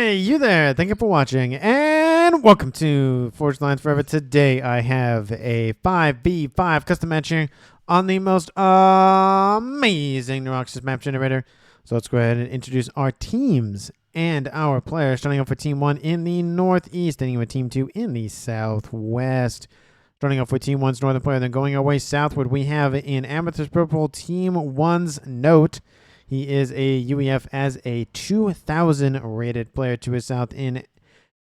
Hey, you there. Thank you for watching, and welcome to Forged Lines Forever. Today, I have a 5v5 custom matching on the most amazing Neuroxys map generator. So let's go ahead and introduce our teams and our players. Starting off with Team 1 in the Northeast, ending with Team 2 in the Southwest. Starting off with Team 1's Northern player, then going our way southward, we have in Amethyst Purple, Team 1's Note. He is a UEF as a 2000 rated player. To his south in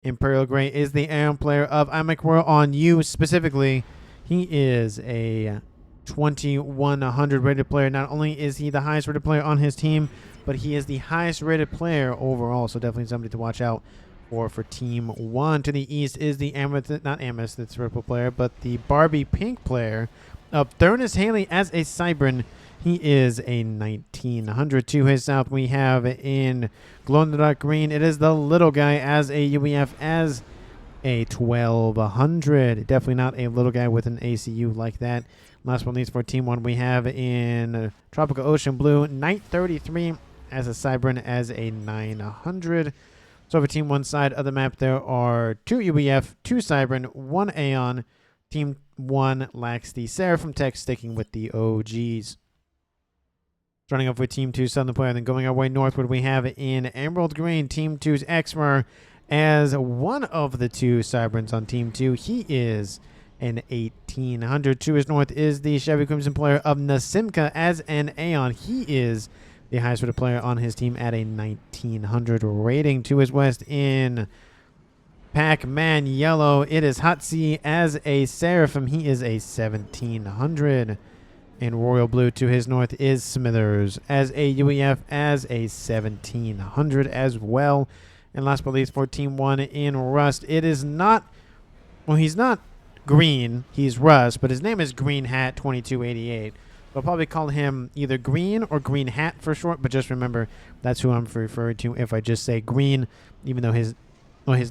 Imperial Gray is the Aeon player of Amicwar. On you specifically, he is a 2100 rated player. Not only is he the highest rated player on his team, but he is the highest rated player overall. So definitely somebody to watch out for Team 1. To the east is the not Amethyst, it's Ripple player, but the Barbie Pink player of Thurnus Haley as a Cybran. He is a 1900. To his south, we have in Glow-in-the-Dark Green, it is the little guy as a UEF as a 1200. Definitely not a little guy with an ACU like that. Last but not least for Team 1, we have in Tropical Ocean Blue, Knight 33 as a Cybran as a 900. So for Team 1 side of the map, there are 2 UEF, 2 Cybran, 1 Aeon. Team 1 lacks the Seraphim tech, sticking with the OGs. Starting off with Team 2 Southern player, then going our way northward, we have in Emerald Green, Team 2's Exmer as one of the 2 Cybrans on Team 2. He is an 1800. To his north is the Chevy Crimson player of Nasimka as an Aeon. He is the highest rated player on his team at a 1900 rating. To his west in Pac-Man Yellow, it is Hatsi as a Seraphim. He is a 1700. In Royal Blue, to his north is Smithers as a UEF as a 1700 as well. And last but not least for Team 1 in Rust, it is not, well, he's not green, he's Rust, but his name is Green Hat 2288. I'll probably call him either Green or Green Hat for short, but just remember that's who I'm referring to if I just say Green, even though his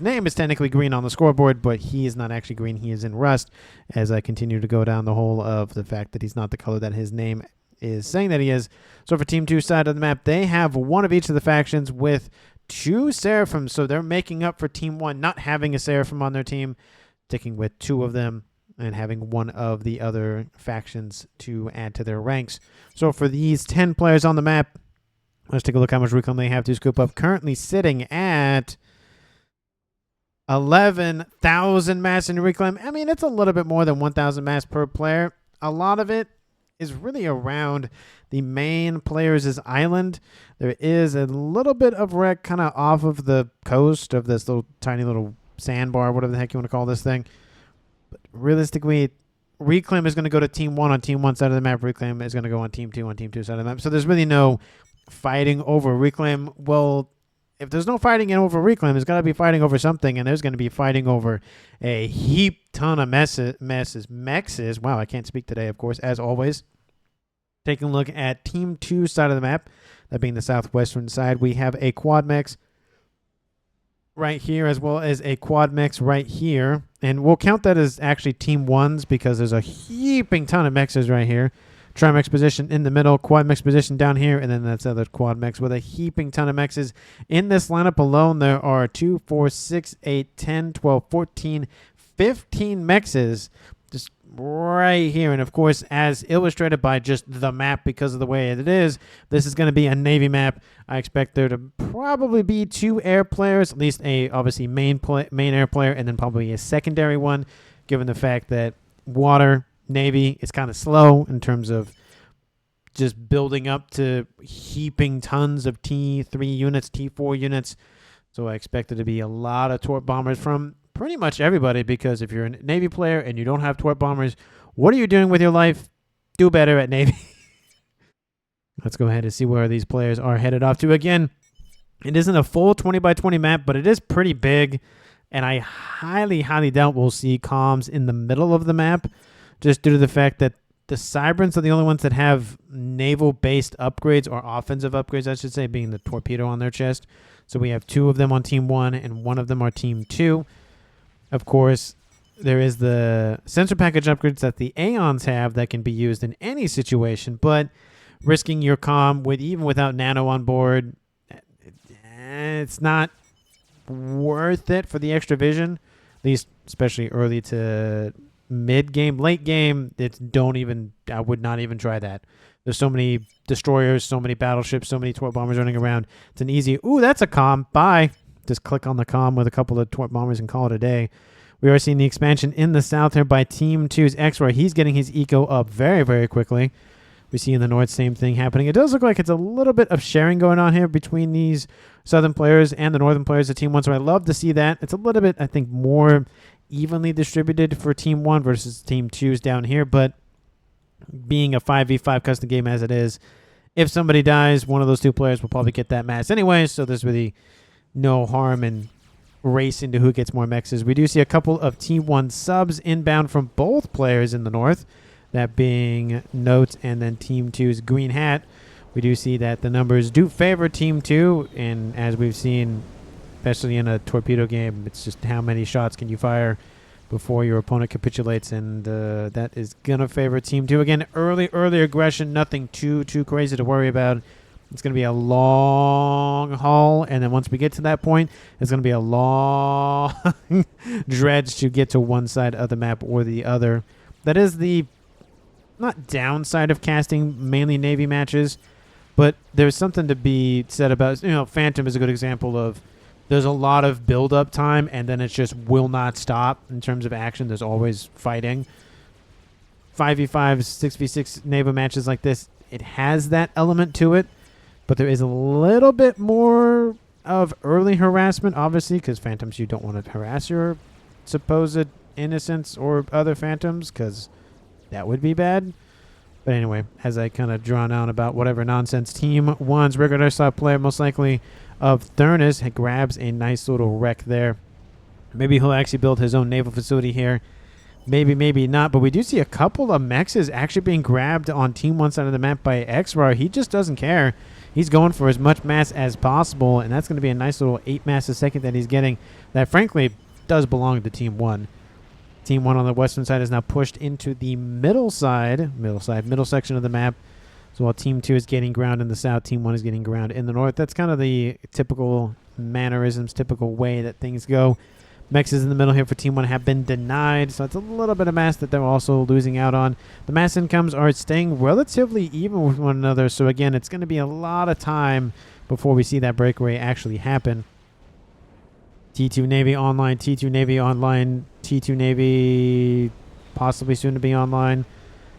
name is technically green on the scoreboard, but he is not actually green. He is in Rust, as I continue to go down the hole of the fact that he's not the color that his name is saying that he is. So for Team 2 side of the map, they have one of each of the factions with 2 Seraphims. So they're making up for Team 1 not having a Seraphim on their team, sticking with 2 of them and having one of the other factions to add to their ranks. So for these 10 players on the map, let's take a look how much reclaim they have to scoop up. Currently sitting at 11,000 mass in reclaim. I mean, it's a little bit more than 1,000 mass per player. A lot of it is really around the main players' island. There is a little bit of wreck kind of off of the coast of this little tiny little sandbar, whatever the heck you want to call this thing. But realistically, reclaim is going to go to Team 1 on Team 1 side of the map. Reclaim is going to go on Team 2 side of the map. So there's really no fighting over reclaim. Well, if there's no fighting over reclaim, there's got to be fighting over something, and there's going to be fighting over a heap ton of mexes. Wow, I can't speak today, of course, as always. Taking a look at Team 2 side of the map, that being the southwestern side, we have a quad mex right here, as well as a quad mex right here. And we'll count that as actually Team 1's because there's a heaping ton of mexes right here. Trimex position in the middle, quad mex position down here, and then that's other quad mex with a heaping ton of mexes. In this lineup alone, there are 2, 4, 6, 8, 10, 12, 14, 15 mexes just right here. And of course, as illustrated by just the map because of the way it is, this is going to be a Navy map. I expect there to probably be 2 air players, at least a obviously main air player, and then probably a secondary one, given the fact that water Navy is kind of slow in terms of just building up to heaping tons of T3 units, T4 units. So I expect there to be a lot of torp bombers from pretty much everybody, because if you're a Navy player and you don't have torp bombers, what are you doing with your life? Do better at Navy. Let's go ahead and see where these players are headed off to. Again, it isn't a full 20 by 20 map, but it is pretty big, and I highly, highly doubt we'll see comms in the middle of the map, just due to the fact that the Cybrans are the only ones that have naval-based upgrades, or offensive upgrades, I should say, being the torpedo on their chest. So we have 2 of them on Team 1, and 1 of them are Team 2. Of course, there is the sensor package upgrades that the Aeons have that can be used in any situation, but risking your comm with even without nano on board, it's not worth it for the extra vision, at least especially early to mid game. Late game, I would not even try that. There's so many destroyers, so many battleships, so many torp bombers running around. It's an easy, ooh, that's a comm, bye. Just click on the comm with a couple of torp bombers and call it a day. We are seeing the expansion in the south here by Team 2's X-Ray. He's getting his eco up very, very quickly. We see in the north, same thing happening. It does look like it's a little bit of sharing going on here between these southern players and the northern players of Team 1. So I love to see that. It's a little bit, I think, more evenly distributed for Team 1 versus Team 2's down here. But being a 5v5 custom game as it is, if somebody dies, one of those two players will probably get that mass anyway. So there's really no harm in racing to who gets more mexes. We do see a couple of Team 1 subs inbound from both players in the north, that being Note and then Team 2's Green Hat. We do see that the numbers do favor Team 2, and as we've seen, especially in a torpedo game, it's just how many shots can you fire before your opponent capitulates, and that is going to favor Team 2. Again, early aggression, nothing too crazy to worry about. It's going to be a long haul, and then once we get to that point, it's going to be a long dredge to get to one side of the map or the other. That is the, not downside of casting mainly Navy matches, but there's something to be said about, Phantom is a good example of, there's a lot of build-up time, and then it just will not stop in terms of action. There's always fighting. 5v5, 6v6 naval matches like this, it has that element to it. But there is a little bit more of early harassment, obviously, because Phantoms, you don't want to harass your supposed innocents or other Phantoms, because that would be bad. But anyway, as I kind of drawn on about whatever nonsense, Team 1's regular side player, most likely of Thurnus, grabs a nice little wreck there. Maybe he'll actually build his own naval facility here. Maybe not. But we do see a couple of mexes actually being grabbed on Team 1 side of the map by X-Rar. He just doesn't care. He's going for as much mass as possible, and that's going to be a nice little 8 mass a second that he's getting that, frankly, does belong to Team 1. Team 1 on the western side is now pushed into the middle section of the map. So while Team 2 is getting ground in the south, Team 1 is getting ground in the north. That's kind of the typical mannerisms, typical way that things go. Mexes in the middle here for Team 1 have been denied, so it's a little bit of mass that they're also losing out on. The mass incomes are staying relatively even with one another, so again, it's going to be a lot of time before we see that breakaway actually happen. T2 Navy online, T2 Navy online, T2 Navy possibly soon to be online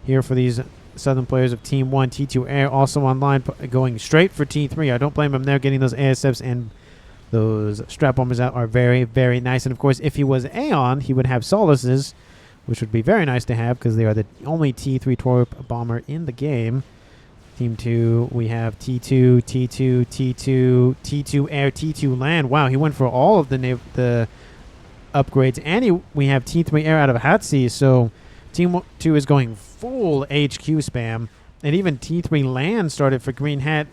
here for these southern players of Team 1. T2 Air also online, going straight for T3. I don't blame them. They're getting those ASFs, and those strap bombers out are very, very nice. And of course, if he was Aeon, he would have Solaces, which would be very nice to have because they are the only T3 torp bomber in the game. Team 2, we have T2, T2, T2, T2 Air, T2 Land. Wow, he went for all of the upgrades. And we have T3 Air out of Hatsi, so Team 2 is going full HQ spam. And even T3 Land started for Green Hat.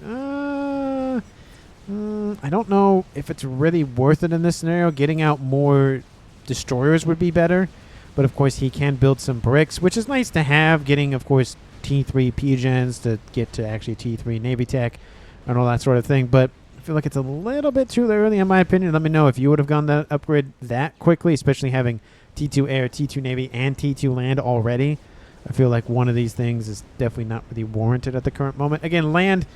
I don't know if it's really worth it in this scenario. Getting out more destroyers would be better. But, of course, he can build some bricks, which is nice to have. Getting, of course, T3 P-Gens to get to actually T3 Navy Tech and all that sort of thing. But I feel like it's a little bit too early, in my opinion. Let me know if you would have gone that upgrade that quickly, especially having T2 Air, T2 Navy, and T2 Land already. I feel like one of these things is definitely not really warranted at the current moment. Again, Land,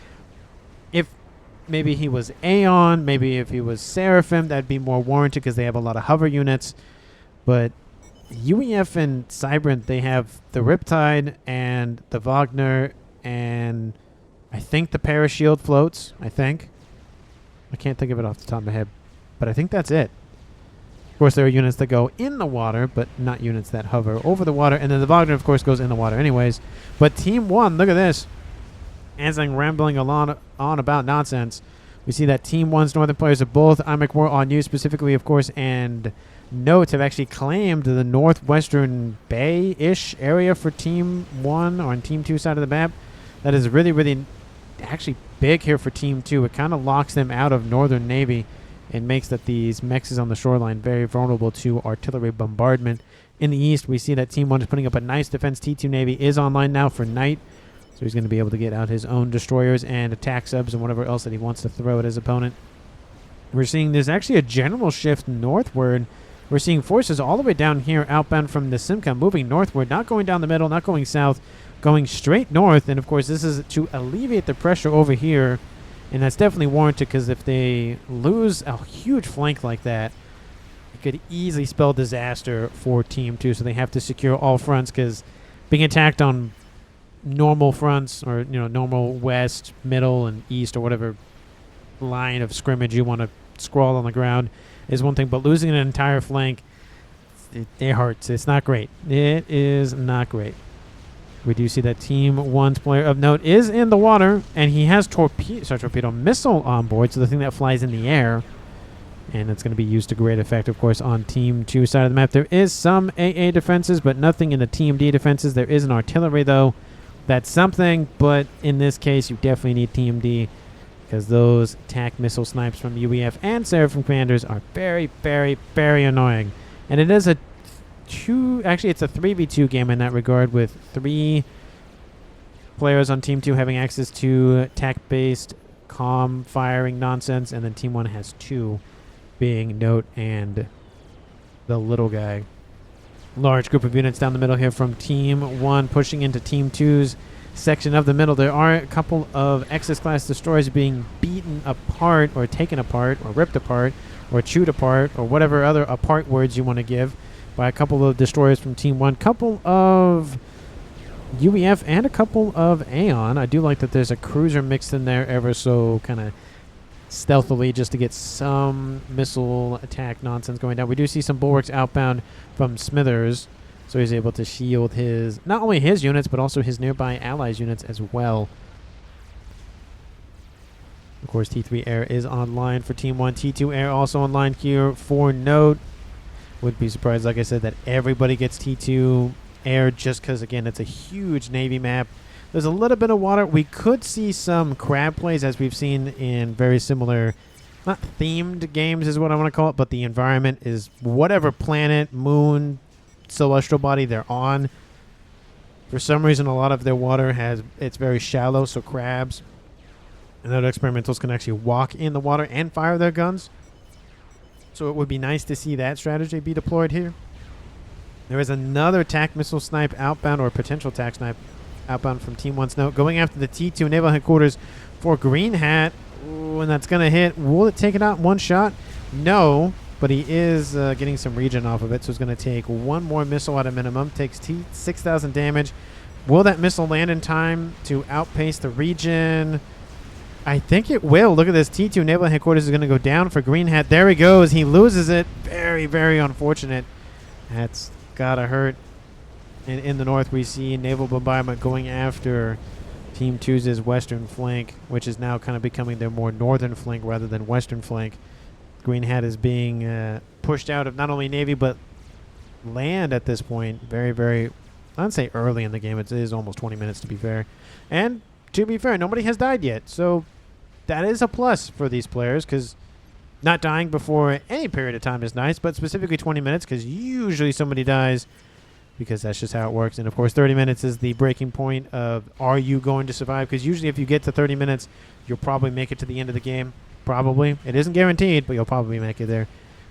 if maybe he was Aeon, maybe if he was Seraphim, that'd be more warranted because they have a lot of hover units. But UEF and Cybrant, they have the Riptide and the Wagner, and I think the Parashield floats, I think. I can't think of it off the top of my head, but I think that's it. Of course, there are units that go in the water, but not units that hover over the water. And then the Wagner, of course, goes in the water anyways. But Team 1, look at this. As I'm rambling on about nonsense, we see that Team 1's northern players of both IMEC War on you specifically, of course, and Notes have actually claimed the northwestern bay-ish area for Team 1 or on Team 2 side of the map. That is really, really actually big here for Team 2. It kind of locks them out of Northern Navy and makes that these mexes on the shoreline very vulnerable to artillery bombardment. In the east, we see that Team 1 is putting up a nice defense. T2 Navy is online now for night, so he's going to be able to get out his own destroyers and attack subs and whatever else that he wants to throw at his opponent. We're seeing there's actually a general shift northward. We're seeing forces all the way down here outbound from the Simca moving northward, not going down the middle, not going south, going straight north. And, of course, this is to alleviate the pressure over here. And that's definitely warranted because if they lose a huge flank like that, it could easily spell disaster for Team 2. So they have to secure all fronts because being attacked on normal fronts or, normal west, middle, and east or whatever line of scrimmage you want to scrawl on the ground is one thing. But losing an entire flank, it hurts. It's not great. It is not great. We do see that Team 1's player of note is in the water, and he has torpedo missile on board, so the thing that flies in the air. And it's going to be used to great effect, of course, on Team 2 side of the map. There is some AA defenses, but nothing in the Team D defenses. There is an artillery, though. That's something, but in this case, you definitely need Team D because those attack missile snipes from UEF and Seraphim commanders are very, very, very annoying. And it is it's a 3v2 game in that regard, with 3 players on Team 2 having access to attack-based calm firing nonsense, and then Team 1 has 2, being Note and the little guy. Large group of units down the middle here from Team 1 pushing into Team 2's section of the middle. There are a couple of Exis-class destroyers being beaten apart or taken apart or ripped apart or chewed apart or whatever other apart words you want to give by a couple of destroyers from Team 1. Couple of UEF and a couple of Aeon. I do like that there's a cruiser mixed in there ever so kind of stealthily just to get some missile attack nonsense going down. We do see some bulwarks outbound from Smithers, so he's able to shield not only his units but also his nearby allies' units as well. Of course, T3 Air is online for Team 1. T2 Air also online here for Note. Would be surprised, like I said, that everybody gets T2 Air just because, again, it's a huge Navy map. There's a little bit of water. We could see some crab plays as we've seen in very similar, not themed games is what I want to call it, but the environment is whatever planet, moon, celestial body they're on. For some reason, a lot of their water it's very shallow, so crabs and other experimentals can actually walk in the water and fire their guns. So it would be nice to see that strategy be deployed here. There is another attack missile snipe outbound, or potential attack snipe outbound from Team 1's Note, going after the T2 naval headquarters for Green Hat. Ooh, and that's going to hit. Will it take it out in one shot? No, but he is getting some regen off of it, so it's going to take one more missile at a minimum. Takes 6,000 damage. Will that missile land in time to outpace the regen? I think it will. Look at this. T2 naval headquarters is going to go down for Green Hat. There he goes. He loses it. Very, very unfortunate. That's got to hurt. And in the north, we see naval bombardment going after Team 2's western flank, which is now kind of becoming their more northern flank rather than western flank. Green Hat is being pushed out of not only Navy, but land at this point. Very, very, I'd say early in the game. It is almost 20 minutes, to be fair. And to be fair, nobody has died yet. So that is a plus for these players, because not dying before any period of time is nice, but specifically 20 minutes, because usually somebody dies, because that's just how it works. And, of course, 30 minutes is the breaking point of are you going to survive, because usually if you get to 30 minutes, you'll probably make it to the end of the game. Probably. It isn't guaranteed, but you'll probably make it there.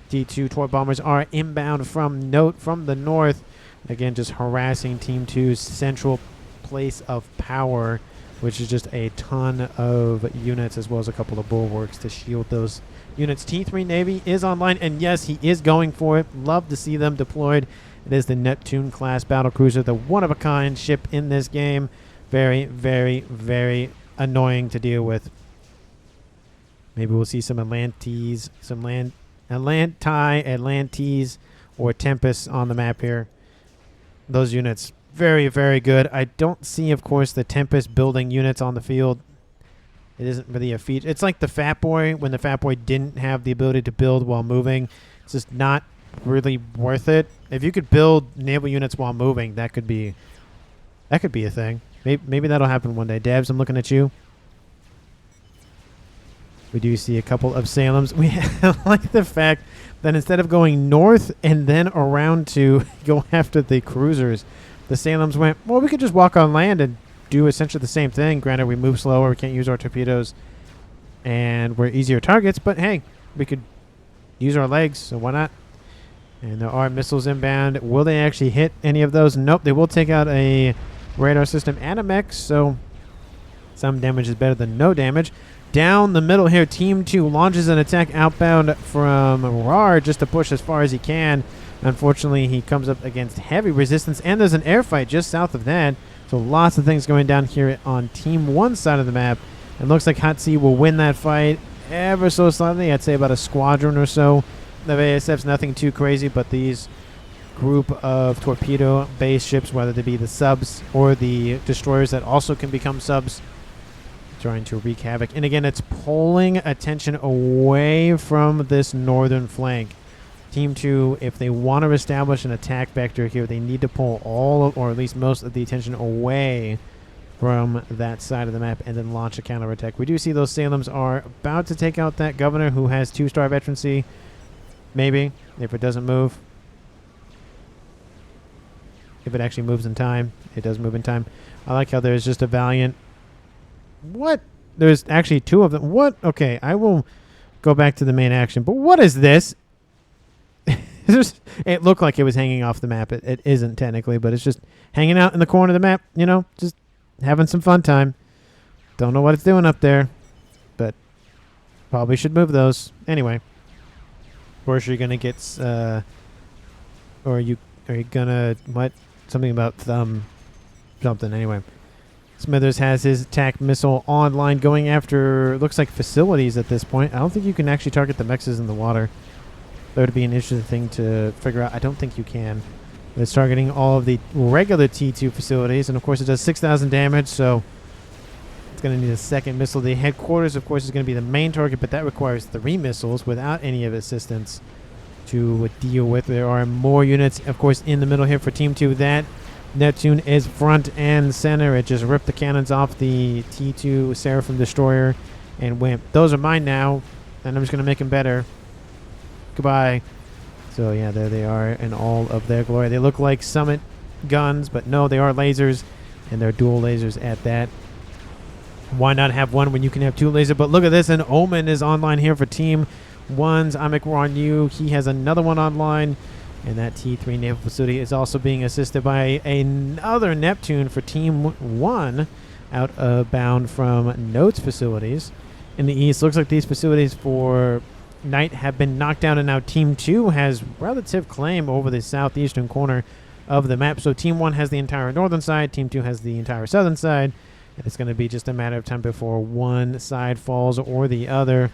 D2 toy bombers are inbound from Note from the north. Again, just harassing Team 2's central place of power, which is just a ton of units as well as a couple of bulwarks to shield those units. T3 Navy is online, and yes, he is going for it. Love to see them deployed. It is the Neptune-class battlecruiser, the one-of-a-kind ship in this game. Very, very, very annoying to deal with. Maybe we'll see some Atlantes, Atlantes, or Tempest on the map here. Those units, very, very good. I don't see, of course, the Tempest building units on the field. It isn't really a feature. It's like the Fat Boy, when the Fat Boy didn't have the ability to build while moving. It's just not really worth it. If you could build naval units while moving, that could be a thing. Maybe that'll happen one day. Debs, I'm looking at you. We do see a couple of Salems. We like the fact that instead of going north and then around to go after the cruisers, the Salems went, well, we could just walk on land and do essentially the same thing. Granted, we move slower, we can't use our torpedoes, and we're easier targets, but hey, we could use our legs, so why not? And there are missiles inbound. Will they actually hit any of those? Nope. They will take out a radar system and a mech, so some damage is better than no damage. Down the middle here, Team 2 launches an attack outbound from Rar just to push as far as he can. Unfortunately, he comes up against heavy resistance, and there's an air fight just south of that. So lots of things going down here on Team 1's side of the map. It looks like Hot Sea will win that fight ever so slightly. I'd say about a squadron or so of ASFs, nothing too crazy, but these group of torpedo-based ships, whether they be the subs or the destroyers that also can become subs, trying to wreak havoc. And again, it's pulling attention away from this northern flank. Team 2, if they want to establish an attack vector here, they need to pull all of, or at least most of the attention away from that side of the map and then launch a counterattack. We do see those Salems are about to take out that governor who has 2-star veterancy. Maybe, if it doesn't move. If it actually moves in time. It does move in time. I like how there's just a Valiant. What? There's actually 2 of them. What? Okay, I will go back to the main action. But what is this? It looked like it was hanging off the map. It isn't technically, but it's just hanging out in the corner of the map. You know, just having some fun time. Don't know what it's doing up there, but probably should move those. Anyway. Of course, you're gonna get, are you gonna, what? Something about something. Anyway, Smithers has his attack missile online, going after, looks like facilities at this point. I don't think you can actually target the mexes in the water. That would be an interesting thing to figure out. I don't think you can. It's targeting all of the regular T2 facilities, and of course it does 6,000 damage, so it's going to need a second missile. The headquarters, of course, is going to be the main target, but that requires 3 missiles without any of assistance to deal with. There are more units, of course, in the middle here for Team 2. That Neptune is front and center. It just ripped the cannons off the T2 Seraphim destroyer and went. Those are mine now, and I'm just going to make them better. Goodbye. So, yeah, there they are in all of their glory. They look like Summit guns, but no, they are lasers, and they're dual lasers at that. Why not have one when you can have 2 lasers? But look at this, and Omen is online here for Team 1's Amikwarnu. He has another one online, and that T3 naval facility is also being assisted by another Neptune for Team 1 outbound from Notes facilities in the east. Looks like these facilities for Knight have been knocked down, and now Team 2 has relative claim over the southeastern corner of the map. So Team 1 has the entire northern side, Team 2 has the entire southern side, and it's going to be just a matter of time before one side falls or the other.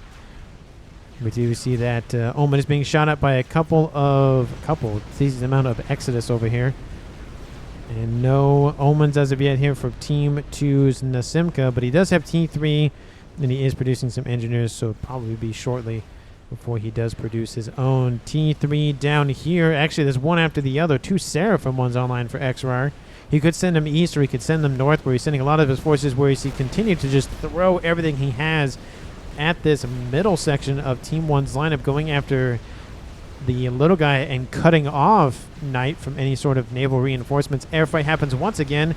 We do see that Omen is being shot at by a decent amount of Exodus over here. And no Omens as of yet here for Team 2's Nasimka, but he does have T3, and he is producing some engineers, so it'll probably be shortly before he does produce his own. T3 down here. Actually, there's one after the other. 2 Seraphim ones online for XRAR. He could send them east, or he could send them north, where he's sending a lot of his forces, where he continue to just throw everything he has at this middle section of Team 1's lineup, going after the little guy and cutting off Knight from any sort of naval reinforcements. Airfight happens once again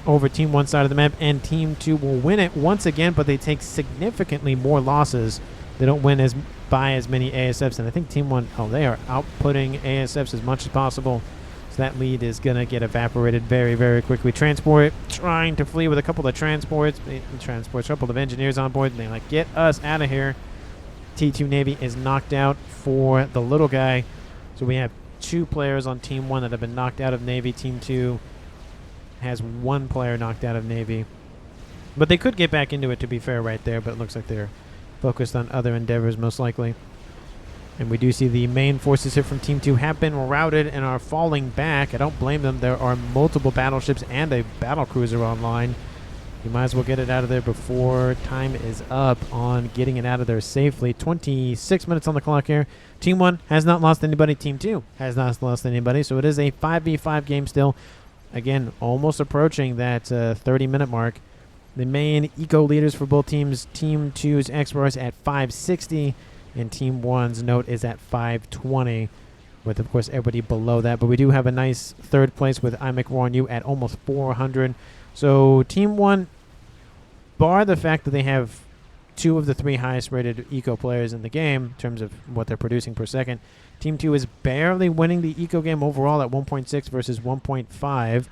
over Team 1's side of the map, and Team 2 will win it once again, but they take significantly more losses. They don't win by as many ASFs, and I think Team 1, they are outputting ASFs as much as possible. So that lead is going to get evaporated very, very quickly. Transport trying to flee with a couple of transports. A couple of engineers on board, and they're like, get us out of here. T2 Navy is knocked out for the little guy. So we have 2 players on Team 1 that have been knocked out of Navy. Team 2 has 1 player knocked out of Navy. But they could get back into it, to be fair, right there, but it looks like they're focused on other endeavors, most likely. And we do see the main forces here from Team 2 have been routed and are falling back. I don't blame them. There are multiple battleships and a battlecruiser online. You might as well get it out of there before time is up on getting it out of there safely. 26 minutes on the clock here. Team 1 has not lost anybody. Team 2 has not lost anybody. So it is a 5v5 game still. Again, almost approaching that 30-minute mark. The main eco leaders for both teams, Team 2's X-Bars at 560, and Team 1's Note is at 520, with, of course, everybody below that. But we do have a nice 3rd place with IMEC at almost 400. So Team 1, bar the fact that they have two of the three highest rated eco players in the game in terms of what they're producing per second. Team 2 is barely winning the eco game overall at 1.6 versus 1.5.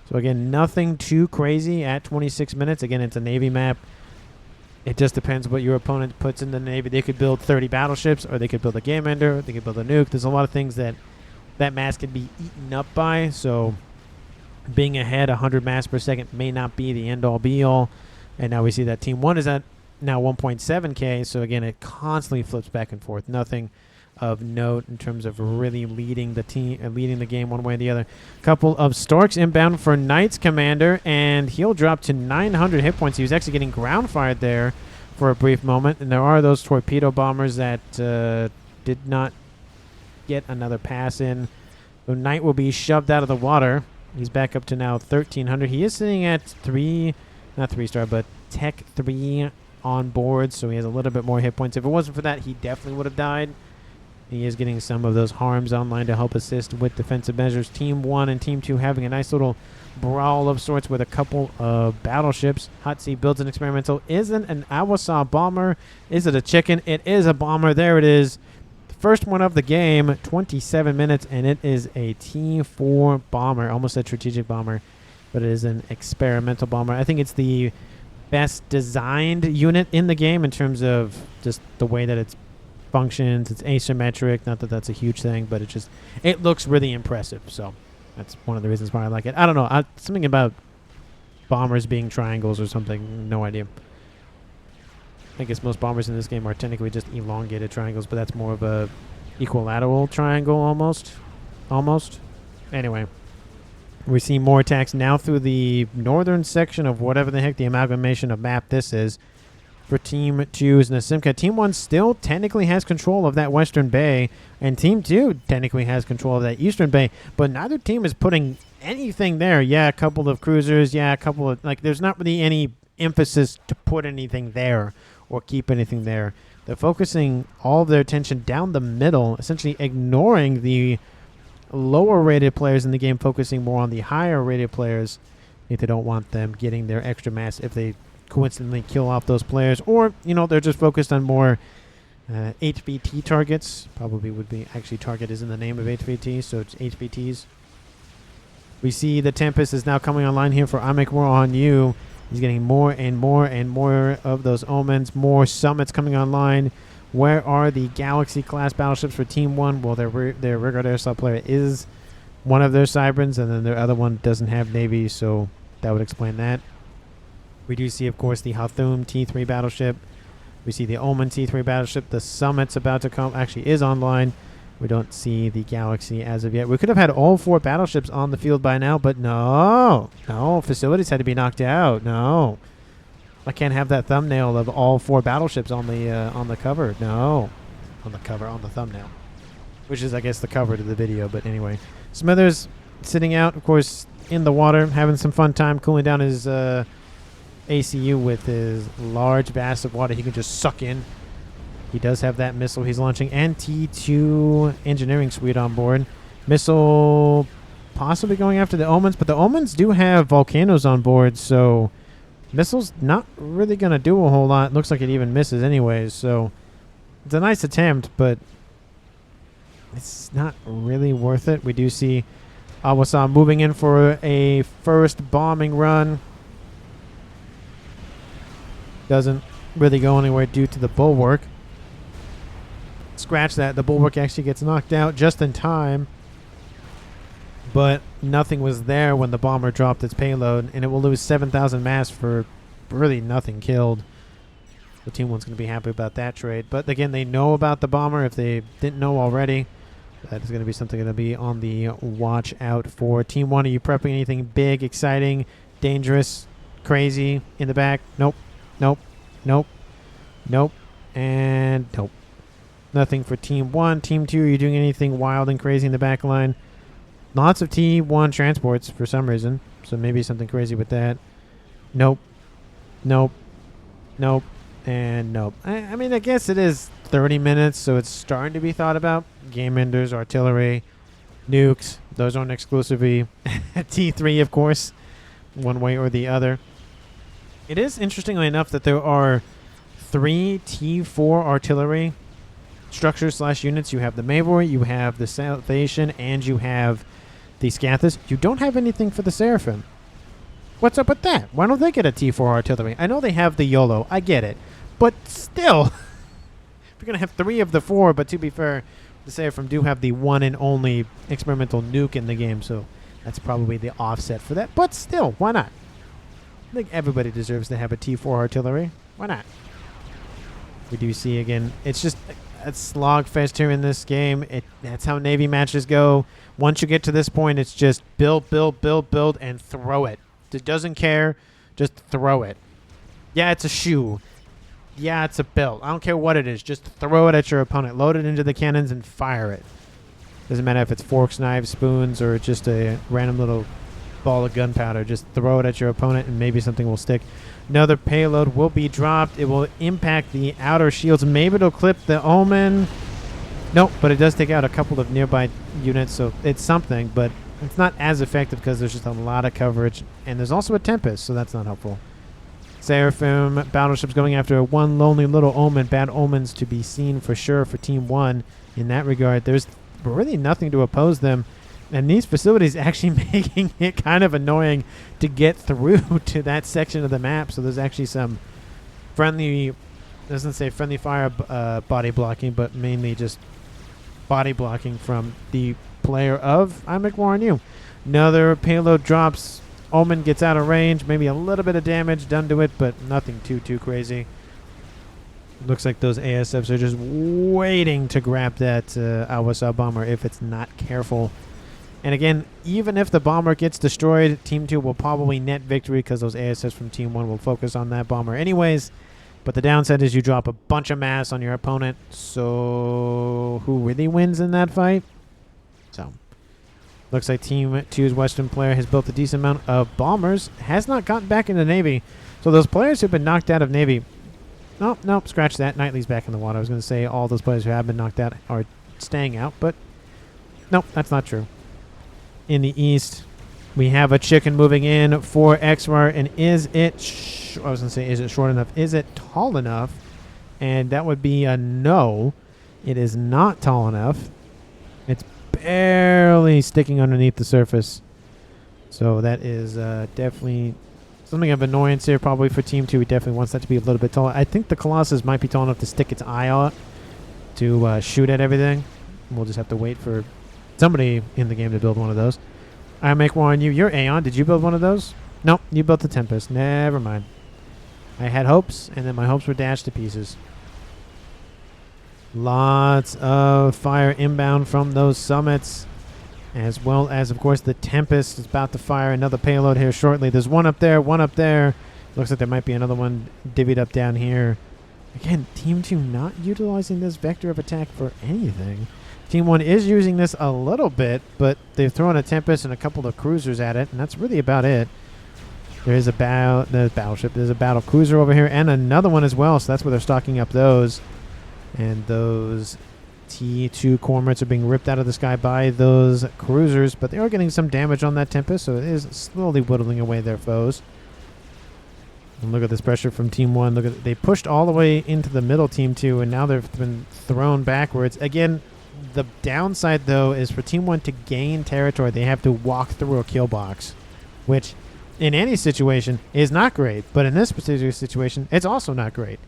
So again, nothing too crazy at 26 minutes. Again, it's a Navy map. It just depends what your opponent puts in the Navy. They could build 30 battleships, or they could build a game ender, they could build a nuke. There's a lot of things that mass can be eaten up by. So being ahead 100 mass per second may not be the end-all be-all. And now we see that Team 1 is at now 1.7K. So again, it constantly flips back and forth. Nothing of note in terms of really leading the team and leading the game one way or the other. Couple of Storks inbound for Knight's commander, and he'll drop to 900 hit points. He was actually getting ground fired there for a brief moment, and there are those torpedo bombers that did not get another pass in. So Knight will be shoved out of the water. He's back up to now 1300. He is sitting at not 3-star, but Tech 3 on board, so he has a little bit more hit points. If it wasn't for that, he definitely would have died. He is getting some of those harms online to help assist with defensive measures. Team 1 and Team 2 having a nice little brawl of sorts with a couple of battleships. Hot Sea builds an experimental. Isn't an Awasaw bomber? Is it a chicken? It is a bomber. There it is. The first one of the game, 27 minutes, and it is a T4 bomber. Almost a strategic bomber, but it is an experimental bomber. I think it's the best designed unit in the game in terms of just the way that it's functions. It's asymmetric, not that that's a huge thing, but it looks really impressive. So that's one of the reasons why I like it. I don't know, something about bombers being triangles or something, no idea. I guess most bombers in this game are technically just elongated triangles, but that's more of a equilateral triangle almost. Anyway, we see more attacks now through the northern section of whatever the heck the amalgamation of map this is. For Team 2's Nasimka. Team 1 still technically has control of that western bay, and Team 2 technically has control of that eastern bay, but neither team is putting anything there. Yeah, a couple of cruisers, yeah, a couple of, there's not really any emphasis to put anything there or keep anything there. They're focusing all of their attention down the middle, essentially ignoring the lower rated players in the game, focusing more on the higher rated players if they don't want them getting their extra mass if they coincidentally kill off those players, or they're just focused on more HVT targets. Probably would be, actually target is in the name of HVT, so it's HVTs. We see the Tempest is now coming online here for I Make War on You. He's getting more and more and more of those omens, more summits coming online. Where are the Galaxy class battleships for Team 1? Well, their Rigard Airsoft player is one of their Cyberns, and then their other one doesn't have Navy, so that would explain that. We do see, of course, the Hathum T3 battleship. We see the Omen T3 battleship. The Summit's about to come. Actually is online. We don't see the Galaxy as of yet. We could have had all 4 battleships on the field by now, but no. No, facilities had to be knocked out. No. I can't have that thumbnail of all 4 battleships on the cover. No. On the thumbnail. Which is, I guess, the cover to the video, but anyway. Smithers sitting out, of course, in the water, having some fun time, cooling down his ACU with his large vast of water he can just suck in. He does have that missile he's launching, and T2 engineering suite on board. Missile possibly going after the Omens, but the Omens do have volcanoes on board, so missile's not really going to do a whole lot. Looks like it even misses anyways, so it's a nice attempt, but it's not really worth it. We do see Awasaw moving in for a first bombing run. Doesn't really go anywhere due to the bulwark. Scratch that. The bulwark actually gets knocked out just in time. But nothing was there when the bomber dropped its payload, and it will lose 7,000 mass for really nothing killed. The Team 1's going to be happy about that trade. But again, they know about the bomber if they didn't know already. That is going to be something going to be on the watch out for. Team 1, are you prepping anything big, exciting, dangerous, crazy in the back? Nope. Nope. Nope. Nope. And nope. Nothing for Team 1. Team 2, are you doing anything wild and crazy in the back line? Lots of T1 transports for some reason. So maybe something crazy with that. Nope. Nope. Nope. And nope. I mean, I guess it is 30 minutes, so it's starting to be thought about. Game enders, artillery, nukes. Those aren't exclusively T3, of course, one way or the other. It is, interestingly enough, that there are 3 T4 artillery structures / units. You have the Mavor, you have the Salvation, and you have the Scathis. You don't have anything for the Seraphim. What's up with that? Why don't they get a T4 artillery? I know they have the YOLO. I get it. But still, we're going to have 3 of the 4, but to be fair, the Seraphim do have the one and only experimental nuke in the game, so that's probably the offset for that. But still, why not? I think everybody deserves to have a T4 artillery. Why not? We do see, again, it's just a slogfest here in this game. That's how Navy matches go. Once you get to this point, it's just build, build, build, build, and throw it. It doesn't care. Just throw it. Yeah, it's a shoe. Yeah, it's a belt. I don't care what it is. Just throw it at your opponent. Load it into the cannons and fire it. Doesn't matter if it's forks, knives, spoons, or just a random little ball of gunpowder. Just throw it at your opponent and maybe something will stick. Another payload will be dropped. It will impact the outer shields. Maybe it'll clip the Omen. Nope, but it does take out a couple of nearby units, so it's something, but it's not as effective because there's just a lot of coverage. And there's also a Tempest, so that's not helpful. Seraphim battleships going after one lonely little Omen. Bad omens to be seen for sure for Team 1 in that regard. There's really nothing to oppose them. And these facilities actually making it kind of annoying to get through to that section of the map. So there's actually some friendly, doesn't say friendly fire body blocking, but mainly just body blocking from the player of I Make War on You. Another payload drops. Omen gets out of range. Maybe a little bit of damage done to it, but nothing too crazy. Looks like those ASFs are just waiting to grab that Awasa bomber if it's not careful. And again, even if the bomber gets destroyed, Team 2 will probably net victory because those ASFs from Team 1 will focus on that bomber anyways. But the downside is you drop a bunch of mass on your opponent. So who really wins in that fight? So looks like Team 2's Western player has built a decent amount of bombers. Has not gotten back into Navy. So those players who've been knocked out of Navy. Nope, scratch that. Knightley's back in the water. I was going to say all those players who have been knocked out are staying out. But nope, that's not true. In the east, we have a chicken moving in for XMAR. And is it, I was going to say, is it short enough? Is it tall enough? And that would be a no. It is not tall enough. It's barely sticking underneath the surface. So that is definitely something of annoyance here probably for Team 2. He definitely wants that to be a little bit taller. I think the Colossus might be tall enough to stick its eye out to shoot at everything. We'll just have to wait for somebody in the game to build one of those. I Make War on You. You're Aeon. Did you build one of those? Nope. You built the Tempest. Never mind. I had hopes, and then my hopes were dashed to pieces. Lots of fire inbound from those summits, as well as, of course, the Tempest is about to fire another payload here shortly. There's one up there, one up there. Looks like there might be another one divvied up down here. Again, Team 2 not utilizing this vector of attack for anything. Team 1 is using this a little bit, but they've thrown a Tempest and a couple of cruisers at it, and that's really about it. There is a battleship. There's a battle cruiser over here, and another one as well, so that's where they're stocking up those. And those T2 cormorants are being ripped out of the sky by those cruisers, but they are getting some damage on that Tempest, so it is slowly whittling away their foes. And look at this pressure from Team 1. Look at they pushed all the way into the middle, Team 2, and now they've been thrown backwards. Again, the downside, though, is for Team 1 to gain territory, they have to walk through a kill box, which in any situation is not great. But in this particular situation, it's also not great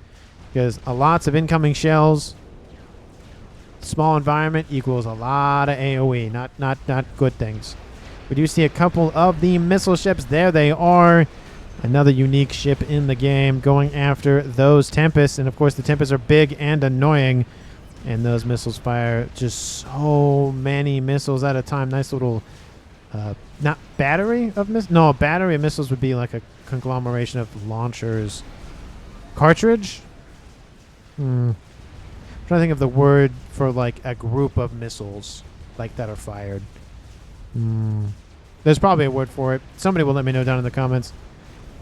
because lots of incoming shells, small environment equals a lot of AoE, not good things. We do see a couple of the missile ships. There they are. Another unique ship in the game going after those Tempests. And, of course, the Tempests are big and annoying. And those missiles fire just so many missiles at a time. Nice little, not battery of missiles. No, a battery of missiles would be like a conglomeration of launchers. Cartridge? I'm trying to think of the word for like a group of missiles like that are fired. There's probably a word for it. Somebody will let me know down in the comments.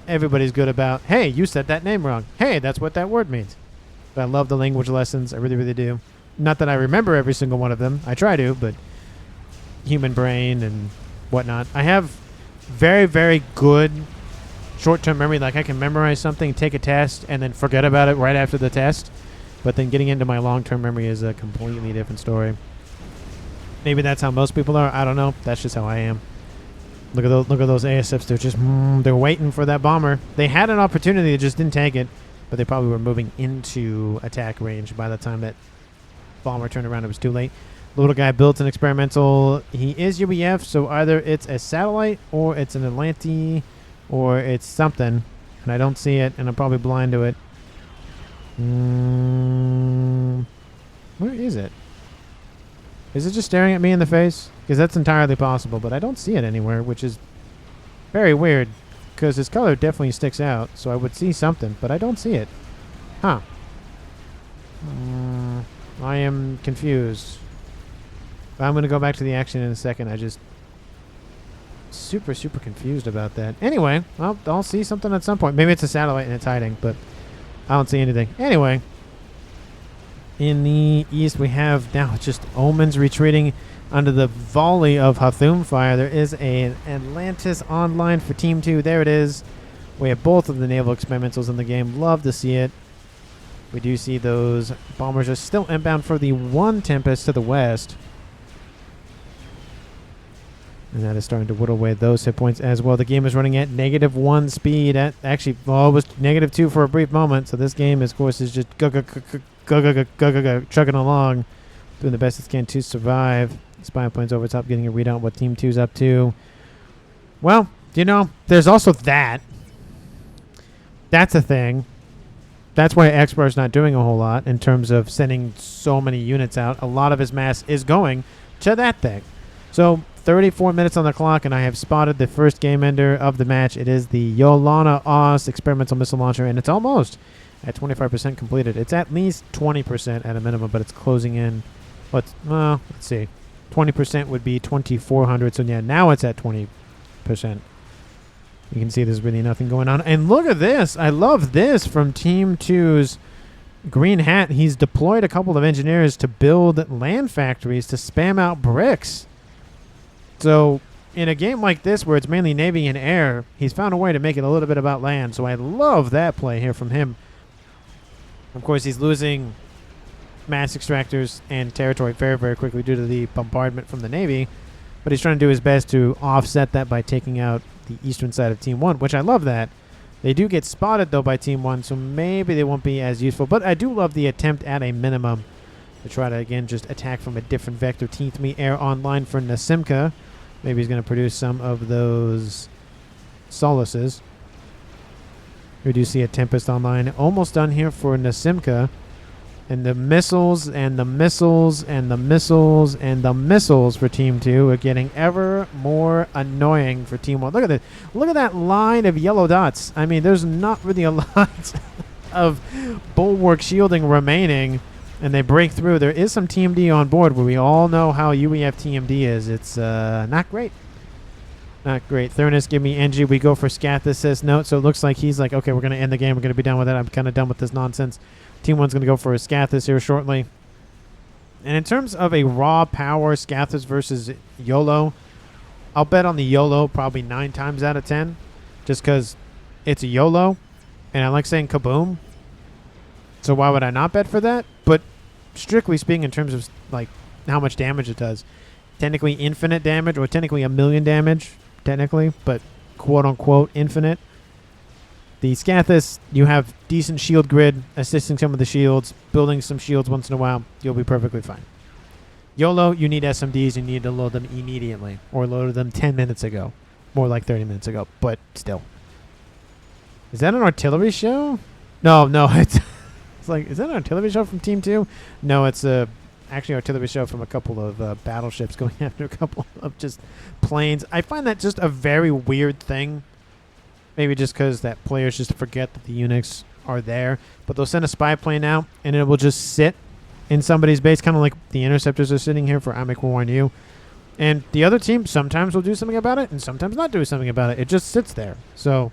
Everybody's good about, hey, you said that name wrong. Hey, that's what that word means. But I love the language lessons. I really, really do. Not that I remember every single one of them. I try to, but human brain and whatnot. I have very, very good short-term memory. Like I can memorize something, take a test, and then forget about it right after the test. But then getting into my long-term memory is a completely different story. Maybe that's how most people are. I don't know. That's just how I am. Look at those ASFs. They're just they're waiting for that bomber. They had an opportunity, they just didn't take it. But they probably were moving into attack range by the time that bomber turned around. It was too late. Little guy built an experimental. He is UEF, so either it's a satellite or it's an Atlanti or it's something. And I don't see it, and I'm probably blind to it. Where is it? Is it just staring at me in the face? Because that's entirely possible, but I don't see it anywhere, which is very weird. Because his color definitely sticks out, so I would see something, but I don't see it. Huh. I am confused. I'm going to go back to the action in a second. I just... super confused about that. Anyway, I'll see something at some point. Maybe it's a satellite and it's hiding, but I don't see anything. Anyway, in the east we have now just Omens retreating under the volley of Hathum fire. There is an Atlantis online for Team 2. There it is. We have both of the naval experimentals in the game. Love to see it. We do see those bombers are still inbound for the one Tempest to the west. And that is starting to whittle away those hit points as well. The game is running at -1 speed. At actually, well, it was -2 for a brief moment. So this game, of course, is just chugging along, doing the best it can to survive. Spy points over top, getting a read on what Team 2's up to. Well, you know, there's also that. That's a thing. That's why Expar's not doing a whole lot in terms of sending so many units out. A lot of his mass is going to that thing. So 34 minutes on the clock, and I have spotted the first game ender of the match. It is the Yolana Oz experimental missile launcher, and it's almost at 25% completed. It's at least 20% at a minimum, but it's closing in. Well, let's see. 20% would be 2,400. So yeah, now it's at 20%. You can see there's really nothing going on. And look at this. I love this from Team 2's Green Hat. He's deployed a couple of engineers to build land factories to spam out bricks. So in a game like this where it's mainly Navy and Air, he's found a way to make it a little bit about land. So I love that play here from him. Of course, he's losing mass extractors and territory very, very quickly due to the bombardment from the Navy. But he's trying to do his best to offset that by taking out the eastern side of Team 1, which I love that. They do get spotted, though, by Team 1, so maybe they won't be as useful. But I do love the attempt at a minimum to try to, again, just attack from a different vector. Team 3 Air online for Nasimka. Maybe he's going to produce some of those Solaces. We do see a Tempest online. Almost done here for Nasimka. And the missiles and the missiles and the missiles and the missiles for Team 2 are getting ever more annoying for Team 1. Look at this. Look at that line of yellow dots. I mean, there's not really a lot of bulwark shielding remaining, and they break through. There is some TMD on board, but we all know how UEF TMD is. It's not great. Not great. Thurnis, give me NG. We go for Scathis, says no. So it looks like he's like, okay, we're going to end the game. We're going to be done with it. I'm kind of done with this nonsense. Team 1's going to go for a Scathis here shortly. And in terms of a raw power Scathis versus YOLO, I'll bet on the YOLO probably 9 times out of 10. Just because it's a YOLO. And I like saying kaboom. So why would I not bet for that? But strictly speaking, in terms of like how much damage it does. Technically infinite damage, or technically 1,000,000 damage. Technically. But quote unquote infinite. The Scathis, you have decent shield grid, assisting some of the shields, building some shields once in a while. You'll be perfectly fine. YOLO, you need SMDs. You need to load them immediately. Or load them 10 minutes ago. More like 30 minutes ago. But still. Is that an artillery show? No. It's like, is that an artillery show from Team 2? No, it's actually artillery show from a couple of battleships going after a couple of just planes. I find that just a very weird thing. Maybe just because that players just forget that the units are there. But they'll send a spy plane out, and it will just sit in somebody's base, kind of like the interceptors are sitting here for I Make Warn You. And the other team sometimes will do something about it, and sometimes not do something about it. It just sits there. So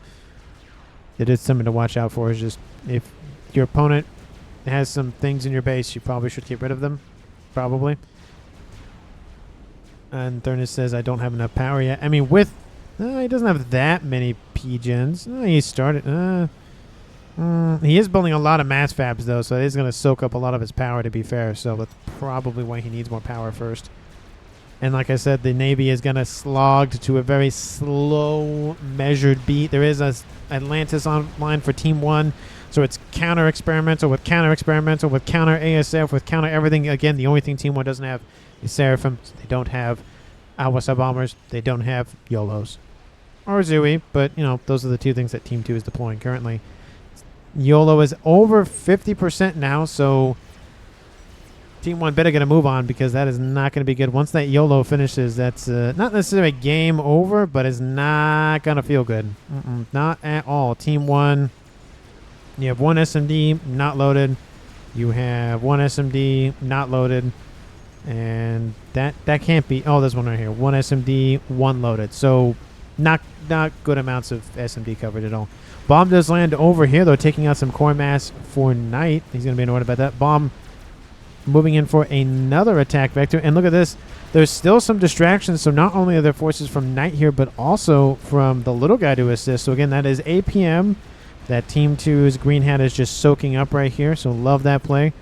it is something to watch out for. Is just if your opponent has some things in your base, you probably should get rid of them. Probably. And Thurnis says, I don't have enough power yet. I mean, with... he doesn't have that many Pigeons. He started. He is building a lot of mass fabs, though, so it is going to soak up a lot of his power, to be fair. So that's probably why he needs more power first. And like I said, the Navy is going to slog to a very slow, measured beat. There is a Atlantis online for Team 1. So it's counter-experimental with counter-experimental with counter-ASF with counter-everything. Again, the only thing Team 1 doesn't have is Seraphim. They don't have Awasa bombers. They don't have YOLOs. Or Zui, but, you know, those are the two things that Team 2 is deploying currently. YOLO is over 50% now, so Team 1 better get a move on because that is not going to be good. Once that YOLO finishes, that's not necessarily game over, but it's not going to feel good. Not at all. Team 1, you have one SMD not loaded. You have one SMD not loaded. And that can't be... Oh, there's one right here. One SMD, one loaded. So not good amounts of SMD coverage at all. Bomb does land over here, though, taking out some core mass for Knight. He's going to be annoyed about that. Bomb moving in for another attack vector. And look at this. There's still some distractions. So not only are there forces from Knight here, but also from the little guy to assist. So again, that is APM. That Team 2's green hat is just soaking up right here. So love that play.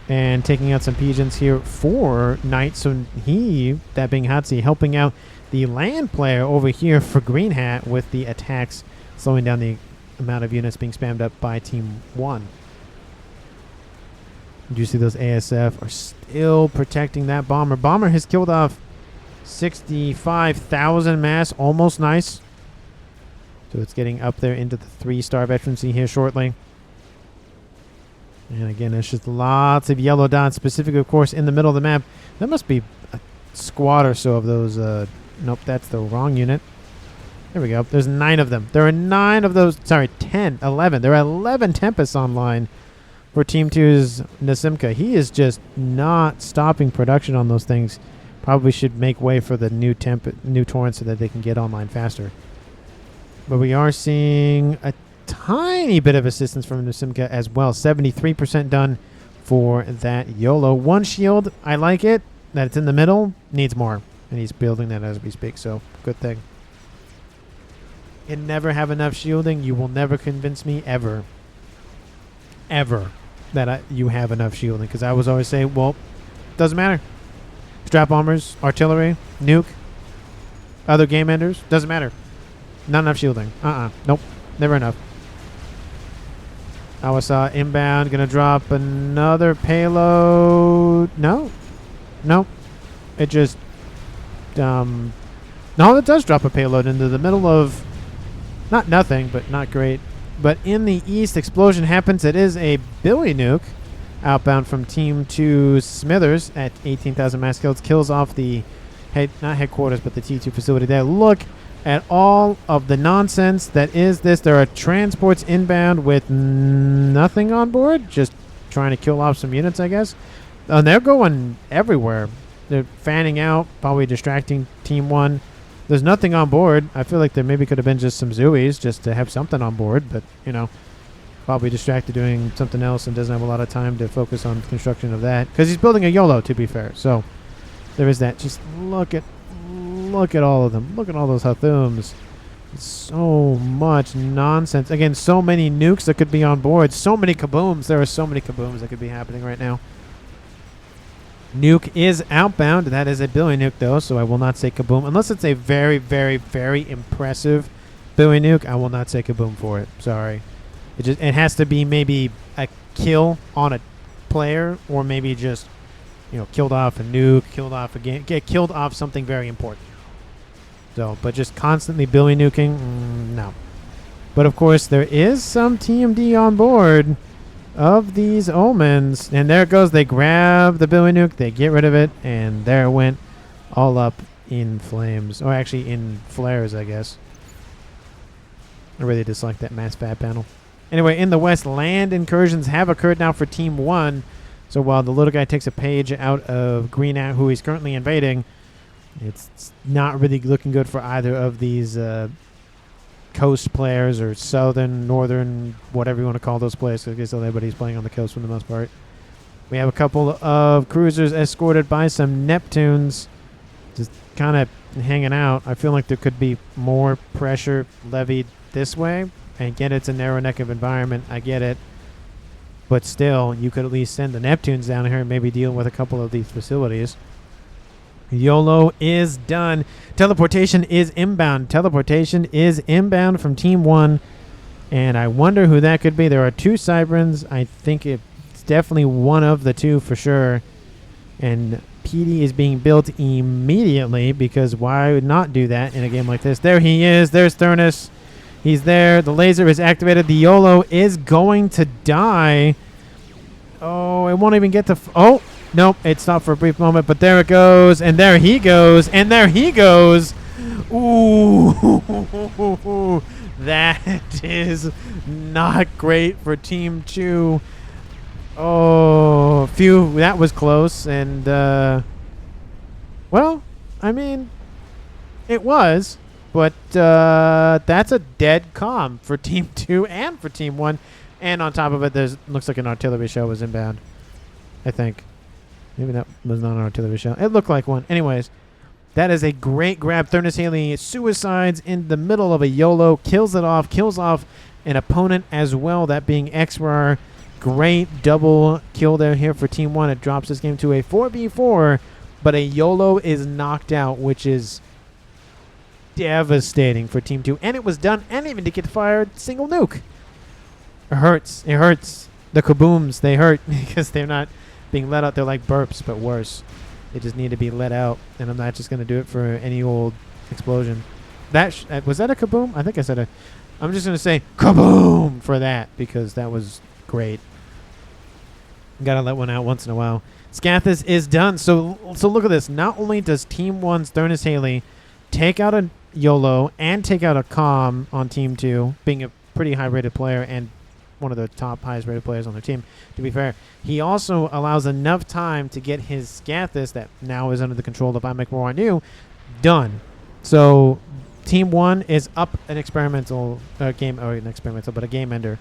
And taking out some pigeons here for Knight. So he, that being Hatsi, helping out the land player over here for green hat with the attacks, slowing down the amount of units being spammed up by Team 1. Do you see those ASF are still protecting that bomber? Bomber has killed off 65,000 mass. Almost nice. So it's getting up there into the 3-star veterancy here shortly. And again, it's just lots of yellow dots, specifically, of course, in the middle of the map. That must be a squad or so of those. Nope, that's the wrong unit. There we go. There's 9 of them. There are 9 of those. Sorry, 10, 11. There are 11 Tempests online for Team 2's Nasimka. He is just not stopping production on those things. Probably should make way for the new Torrent so that they can get online faster. But we are seeing a tiny bit of assistance from Nasimka as well. 73% done for that YOLO. One shield, I like it. That it's in the middle, needs more. And he's building that as we speak, so good thing. And never have enough shielding. You will never convince me ever that you have enough shielding. Because I was always saying, well, doesn't matter. Strap bombers, artillery, nuke, other game enders, doesn't matter. Not enough shielding. Nope. Never enough. Awasa inbound. Gonna drop another payload. No. Nope. It just... no, it does drop a payload into the middle of... Not nothing, but not great. But in the east, explosion happens. It is a Billy Nuke outbound from Team 2 Smithers at 18,000 mass kills. Kills off the... not headquarters, but the T2 facility there. Look at all of the nonsense that is this. There are transports inbound with nothing on board. Just trying to kill off some units, I guess. And they're going everywhere. They're fanning out, probably distracting Team 1. There's nothing on board. I feel like there maybe could have been just some Zuis just to have something on board. But, you know, probably distracted doing something else and doesn't have a lot of time to focus on construction of that. Because he's building a YOLO, to be fair. So there is that. Just look at all of them. Look at all those Hathums. So much nonsense. Again, so many nukes that could be on board. So many kabooms. There are so many kabooms that could be happening right now. Nuke is outbound. That is a Billy Nuke, though, so I will not say kaboom. Unless it's a very, very, very impressive Billy Nuke, I will not say kaboom for it. Sorry. It has to be maybe a kill on a player, or maybe just, you know, killed off a nuke, killed off a game, get killed off something very important. So, but just constantly Billy Nuking, no. But of course, there is some TMD on board of these omens, and there it goes. They grab the Billy Nuke, they get rid of it, and there it went, all up in flames, or actually in flares, I guess. I really dislike that mass fab panel. Anyway, in the west, land incursions have occurred now for Team 1. So while the little guy takes a page out of Green Out, who he's currently invading, it's not really looking good for either of these coast players or southern, northern, whatever you want to call those players. I guess everybody's playing on the coast for the most part. We have a couple of cruisers escorted by some Neptunes. Just kind of hanging out. I feel like there could be more pressure levied this way. I get it's a narrow neck of environment. I get it. But still, you could at least send the Neptunes down here and maybe deal with a couple of these facilities. YOLO is done. Teleportation is inbound. Teleportation is inbound from Team 1. And I wonder who that could be. There are 2 Cybrans. I think it's definitely one of the 2 for sure. And PD is being built immediately because why would not do that in a game like this? There he is. There's Thurnus. He's there. The laser is activated. The YOLO is going to die. Oh, it won't even get to... oh, nope. It stopped for a brief moment, but there it goes. And there he goes. And there he goes. Ooh. That is not great for Team 2. Oh, phew. That was close. And, well, I mean, it was. But that's a dead comm for Team 2 and for Team 1. And on top of it, there's looks like an artillery shell was inbound, I think. Maybe that was not an artillery shell. It looked like one. Anyways, that is a great grab. Thurnus Haley suicides in the middle of a YOLO. Kills it off. Kills off an opponent as well, that being XRAR. Great double kill there here for Team 1. It drops this game to a 4v4. But a YOLO is knocked out, which is... devastating for Team 2. And it was done, and even to get fired single nuke. It hurts. It hurts. The kabooms, they hurt because they're not being let out. They're like burps, but worse. They just need to be let out. And I'm not just going to do it for any old explosion. That was that a kaboom? I think I said I'm just going to say kaboom for that because that was great. Got to let one out once in a while. Scathis is done. So look at this. Not only does Team 1's Thurnus Haley take out a YOLO and take out a comm on Team 2, being a pretty high-rated player and one of the top highest-rated players on their team, to be fair. He also allows enough time to get his Scathis, that now is under the control of IMEC done. So Team 1 is up an experimental game, or an experimental, but a game ender.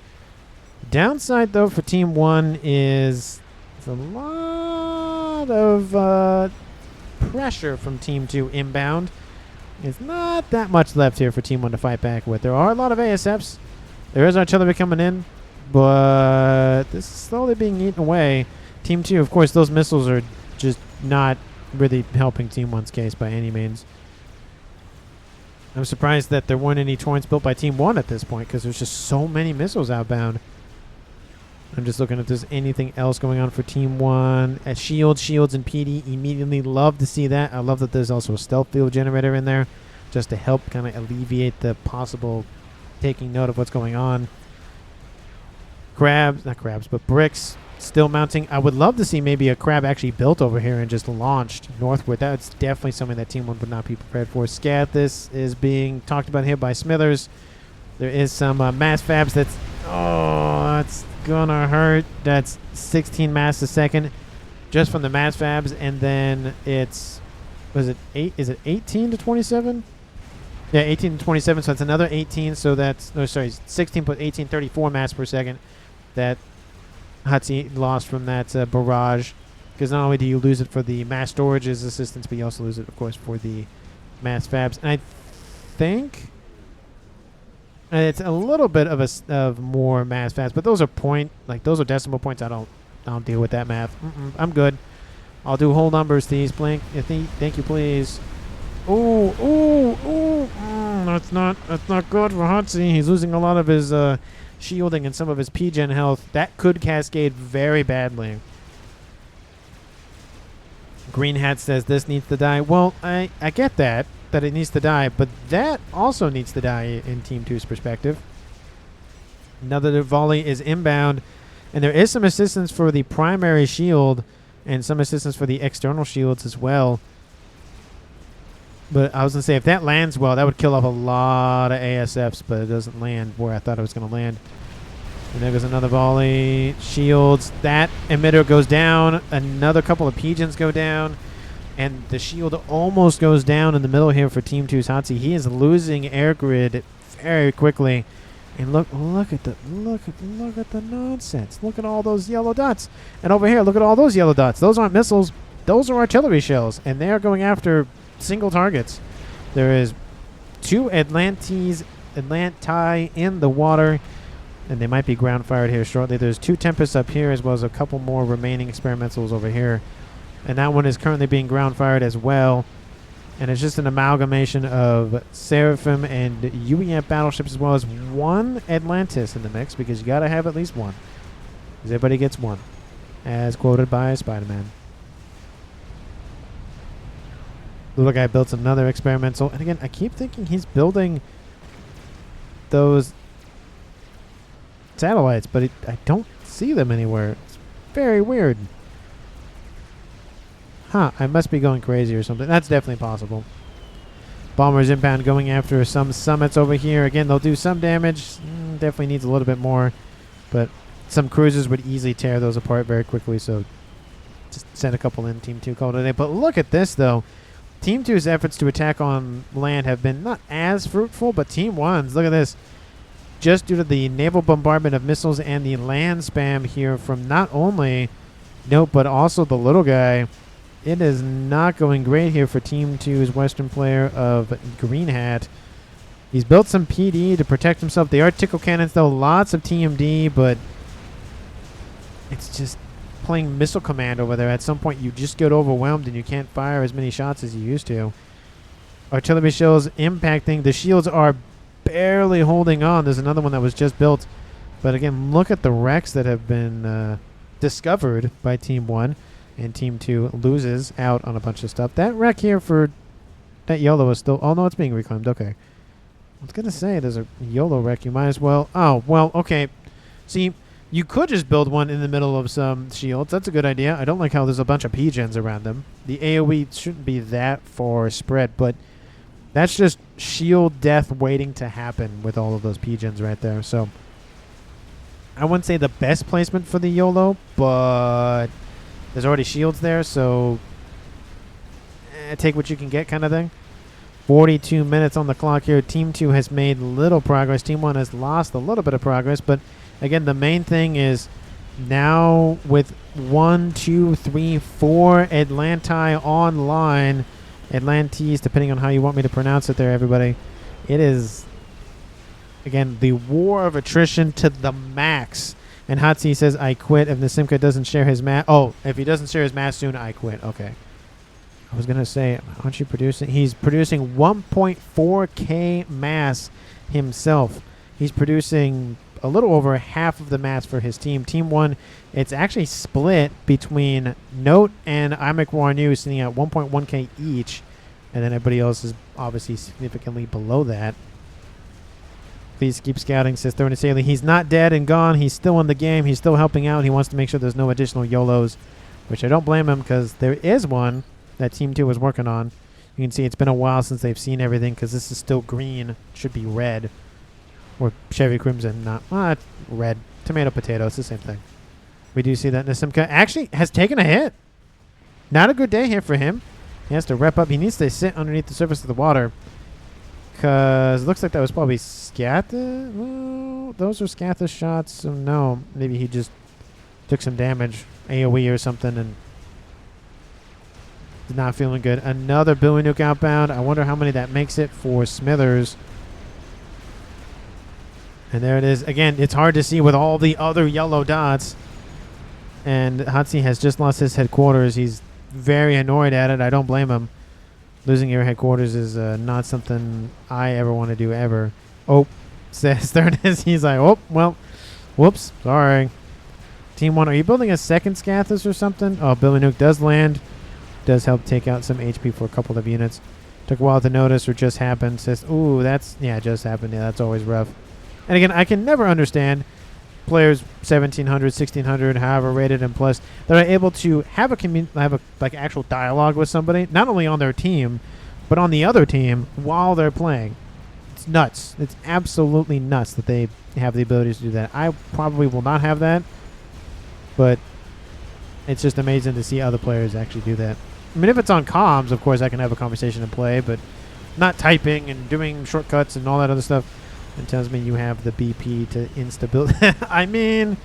Downside, though, for Team 1 is a lot of pressure from Team 2 inbound. There's not that much left here for Team 1 to fight back with. There are a lot of ASFs. There is artillery coming in, but this is slowly being eaten away. Team 2, of course, those missiles are just not really helping Team 1's case by any means. I'm surprised that there weren't any torrents built by Team 1 at this point because there's just so many missiles outbound. I'm just looking if there's anything else going on for Team 1. At Shields and PD, immediately love to see that. I love that there's also a stealth field generator in there just to help kind of alleviate the possible taking note of what's going on. Not crabs, but bricks still mounting. I would love to see maybe a crab actually built over here and just launched northward. That's definitely something that Team 1 would not be prepared for. Scathis is being talked about here by Smithers. There is some mass fabs that's... oh, that's gonna hurt. That's 16 mass a second just from the mass fabs, and then it's... was it 8? Is it 18 to 27? Yeah, 18 to 27, so it's another 18, so that's... no, sorry, 16 plus 18, 34 mass per second that Hutzi lost from that barrage. Because not only do you lose it for the mass storage's assistance, but you also lose it, of course, for the mass fabs. And I think it's a little bit of more mass fabs, but those are those are decimal points. I don't deal with that math. I'm good. I'll do whole numbers, these. Blink. Thank you, please. Ooh. That's not good for Hutzi. He's losing a lot of his shielding and some of his P-gen health. That could cascade very badly. Green Hat says this needs to die. Well, I get that it needs to die, but that also needs to die in Team 2's perspective. Another volley is inbound, and there is some assistance for the primary shield and some assistance for the external shields as well. But I was going to say, if that lands well, that would kill off a lot of ASFs, but it doesn't land where I thought it was going to land. And there goes another volley. Shields. That emitter goes down. Another couple of P-gens go down. And the shield almost goes down in the middle here for Team 2's Hotzi. He is losing air grid very quickly. And look at the nonsense. Look at all those yellow dots. And over here, look at all those yellow dots. Those aren't missiles. Those are artillery shells. And they are going after single targets. There is 2 Atlanti in the water, and they might be ground fired here shortly. There's 2 Tempests up here, as well as a couple more remaining experimentals over here. And that one is currently being ground fired as well. And it's just an amalgamation of Seraphim and UEF battleships, as well as 1 Atlantis in the mix, because you got to have at least 1. Because everybody gets 1, as quoted by Spider-Man. The little guy built another experimental. And again, I keep thinking he's building those satellites, but I don't see them anywhere. It's very weird. Huh, I must be going crazy or something. That's definitely possible. Bombers inbound going after some summits over here. Again, they'll do some damage. Definitely needs a little bit more. But some cruisers would easily tear those apart very quickly, so just send a couple in. Team 2 called it a day. But look at this, though. Team 2's efforts to attack on land have been not as fruitful, but Team 1's, look at this. Just due to the naval bombardment of missiles and the land spam here from not only Note, but also the little guy, it is not going great here for Team 2's Western player of Green Hat. He's built some PD to protect himself. The article cannons, though, lots of TMD, but it's just playing missile command over there. At some point, you just get overwhelmed and you can't fire as many shots as you used to. Artillery shells impacting. The shields are barely holding on. There's another one that was just built. But again, look at the wrecks that have been discovered by Team 1. And Team 2 loses out on a bunch of stuff. That wreck here for that YOLO is still... Oh, no, it's being reclaimed. Okay. I was going to say, there's a YOLO wreck. You might as well... Oh, well, okay. See, you could just build one in the middle of some shields. That's a good idea. I don't like how there's a bunch of P-gens around them. The AoE shouldn't be that far spread, but that's just shield death waiting to happen with all of those P-gens right there. So, I wouldn't say the best placement for the YOLO, but... There's already shields there, so take what you can get kind of thing. 42 minutes on the clock here. Team 2 has made little progress. Team 1 has lost a little bit of progress, but again, the main thing is now with 1, 2, 3, 4 Atlanti online, Atlantis, depending on how you want me to pronounce it there, everybody. It is, again, the war of attrition to the max. And Hatsi says, I quit if Nasimka doesn't share his mass. Oh, if he doesn't share his mass soon, I quit. Okay. I was going to say, aren't you producing? He's producing 1.4K mass himself. He's producing a little over half of the mass for his team. Team 1, it's actually split between Note and Imek Warnu, sitting at 1.1K each. And then everybody else is obviously significantly below that. Please keep scouting, says Thorny Saley. He's not dead and gone. He's still in the game. He's still helping out. He wants to make sure there's no additional YOLOs, which I don't blame him because there is one that Team 2 was working on. You can see it's been a while since they've seen everything because this is still green. It should be red. Or Chevy Crimson, not red. Tomato, potato. It's the same thing. We do see that Nasimka actually has taken a hit. Not a good day here for him. He has to rep up. He needs to sit underneath the surface of the water. Because it looks like that was probably Scatha. Well, those are Scatha shots, so no. Maybe he just took some damage, AoE or something, and did not feeling good. Another Billy Nuke outbound. I wonder how many that makes it for Smithers. And there it is. Again, it's hard to see with all the other yellow dots. And Hatsi has just lost his headquarters. He's very annoyed at it. I don't blame him. Losing your headquarters is not something I ever want to do ever. Oh, says there it is. He's like, oh, well, whoops, sorry. Team 1, are you building a second Scathus or something? Oh, Billy Nuke does land. Does help take out some HP for a couple of units. Took a while to notice or just happened. Says, ooh, that's, yeah, just happened. Yeah, that's always rough. And again, I can never understand players 1,700, 1,600, however rated and plus, that are able to have a like actual dialogue with somebody, not only on their team, but on the other team while they're playing. It's nuts. It's absolutely nuts that they have the ability to do that. I probably will not have that, but it's just amazing to see other players actually do that. I mean, if it's on comms, of course, I can have a conversation and play, but not typing and doing shortcuts and all that other stuff. It tells me you have the BP to insta-build. I mean,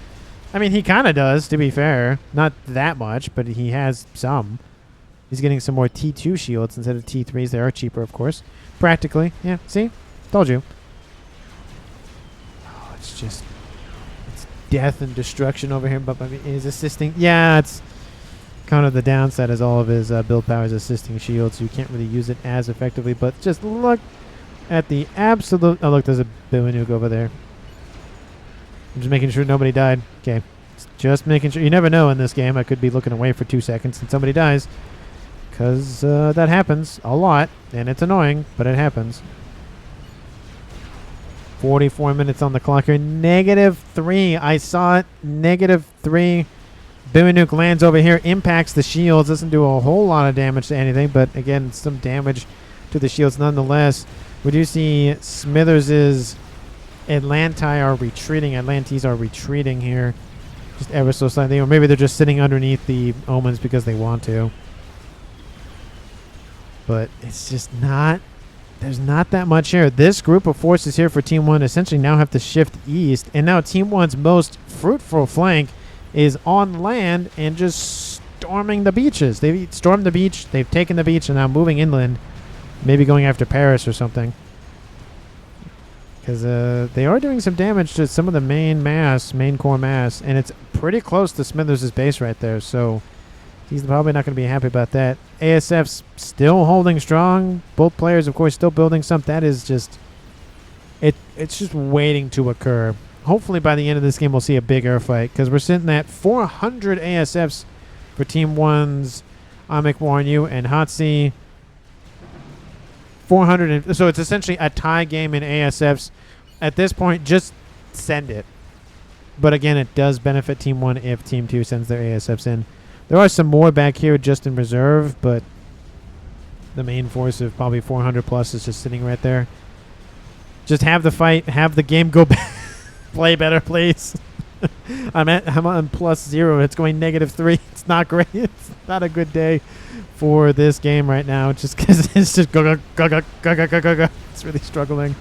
he kind of does, to be fair. Not that much, but he has some. He's getting some more T2 shields instead of T3s. They are cheaper, of course. Practically. Yeah, see? Told you. Oh, it's just... It's death and destruction over here. But he's assisting. Yeah, it's kind of the downside is all of his build power is assisting shields. So you can't really use it as effectively. But just look at the absolute... Oh, look, there's a Nuke over there. I'm just making sure nobody died. Okay. Just making sure. You never know in this game. I could be looking away for 2 seconds and somebody dies. Because that happens a lot. And it's annoying, but it happens. 44 minutes on the clock here. -3. I saw it. -3. Nuke lands over here. Impacts the shields. Doesn't do a whole lot of damage to anything. But again, some damage to the shields nonetheless. We do see Smithers's Atlantes are retreating here. Just ever so slightly. Or maybe they're just sitting underneath the omens because they want to. But it's just not... There's not that much here. This group of forces here for Team 1 essentially now have to shift east. And now Team 1's most fruitful flank is on land and just storming the beaches. They've stormed the beach. They've taken the beach and now moving inland. Maybe going after Paris or something. Because they are doing some damage to some of the main core mass. And it's pretty close to Smithers' base right there. So he's probably not going to be happy about that. ASF's still holding strong. Both players, of course, still building some. That is just... It's just waiting to occur. Hopefully by the end of this game we'll see a big air fight. Because we're sitting at 400 ASFs for Team 1's Amic Warn You and Hatsi. 400. So it's essentially a tie game in ASFs. At this point, just send it. But again, it does benefit Team 1 if Team 2 sends their ASFs in. There are some more back here just in reserve, but the main force of probably 400 plus is just sitting right there. Just have the fight, have the game go back. Play better, please. I'm on +0. It's going -3. It's not great. It's not a good day for this game right now, just because it's just go. It's really struggling.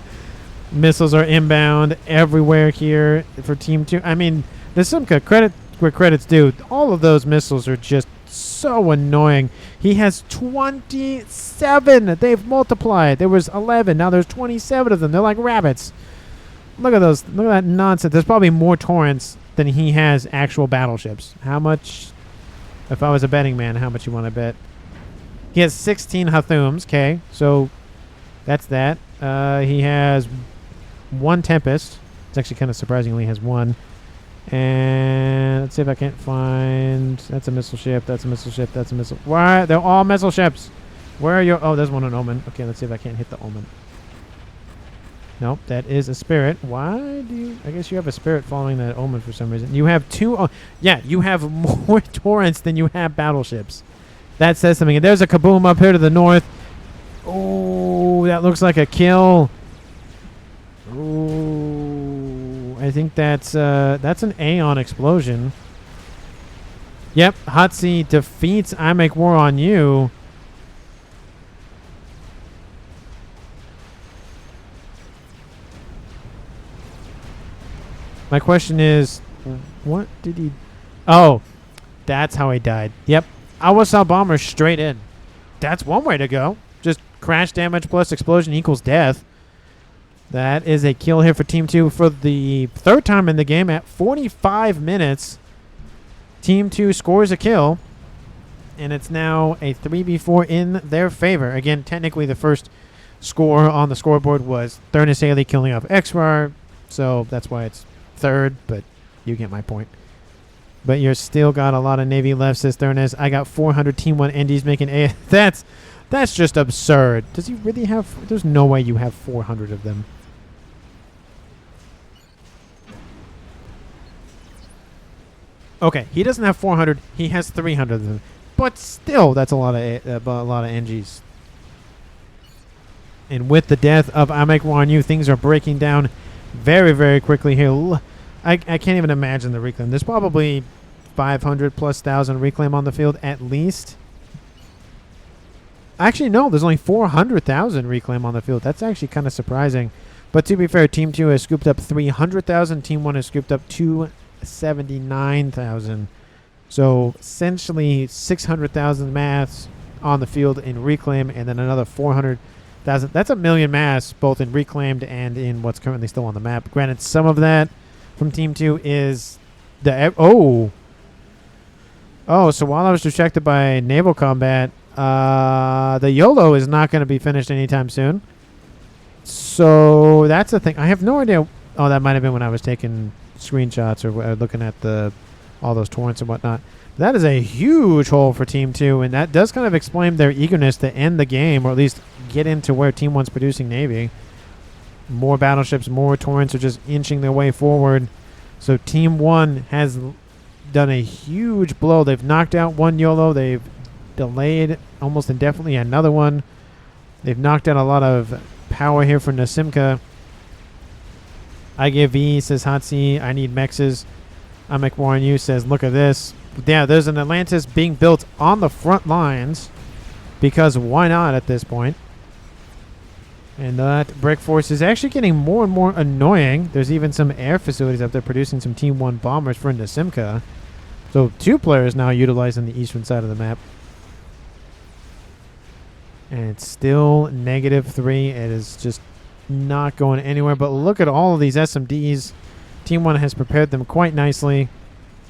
Missiles are inbound everywhere here for Team 2. I mean, there's some credit where credit's due. All of those missiles are just so annoying. He has 27. They've multiplied. There was 11. Now there's 27 of them. They're like rabbits. Look at those. Look at that nonsense. There's probably more torrents than he has actual battleships. How much? If I was a betting man, how much you want to bet? He has 16 Hathums. Okay, so that's that. He has 1 Tempest. It's actually kind of surprisingly has 1. And let's see if I can't find... That's a missile ship. That's a missile ship. That's a missile... Why? They're all missile ships. Where are your... Oh, there's one on Omen. Okay, let's see if I can't hit the Omen. Nope, that is a Spirit. Why do you... I guess you have a Spirit following that Omen for some reason. You have 2... yeah, you have more torrents than you have battleships. That says something. And there's a Kaboom up here to the north. Oh, that looks like a kill. Oh, I think that's an Aeon explosion. Yep, Hatsi defeats I Make War on You. My question is, what did he... Oh, that's how he died. Yep, Awasal Bomber straight in. That's one way to go. Just crash damage plus explosion equals death. That is a kill here for Team 2 for the 3rd time in the game at 45 minutes. Team 2 scores a kill, and it's now a 3v4 in their favor. Again, technically the first score on the scoreboard was Thurnis Haley killing off Xrar, so that's why it's 3rd, but you get my point. But you're still got a lot of Navy left, says Thurnis. I got 400 Team 1 NDs making A. That's just absurd. Does he really have... There's no way you have 400 of them. Okay, he doesn't have 400. He has 300 of them. But still, that's a lot of NGs. And with the death of I Make War on You, things are breaking down very, very quickly here. I can't even imagine the reclaim. There's probably 500 plus thousand reclaim on the field at least. Actually, no, there's only 400,000 reclaim on the field. That's actually kind of surprising. But to be fair, Team 2 has scooped up 300,000. Team 1 has scooped up 279,000. So essentially 600,000 maths on the field in reclaim, and then another 400,000. That's a million mass, both in reclaimed and in what's currently still on the map. Granted, some of that from Team 2 is the... Oh, so while I was distracted by naval combat, the YOLO is not going to be finished anytime soon. So that's the thing. I have no idea. Oh, that might have been when I was taking screenshots or looking at all those torrents and whatnot. That is a huge hole for Team 2, and that does kind of explain their eagerness to end the game, or at least get into where Team 1's producing Navy. More battleships, more torrents are just inching their way forward. So Team 1 has done a huge blow. They've knocked out one YOLO. They've delayed almost indefinitely another one. They've knocked out a lot of power here for Nasimka. I give V, says Hatsi. I need mexes. I'm McWarren U says, look at this. Yeah, there's an Atlantis being built on the front lines because why not at this point? And that brick force is actually getting more and more annoying. There's even some air facilities up there producing some Team 1 bombers for Nasimka. So 2 players now utilizing the eastern side of the map. And it's still -3. It is just not going anywhere. But look at all of these SMDs. Team 1 has prepared them quite nicely.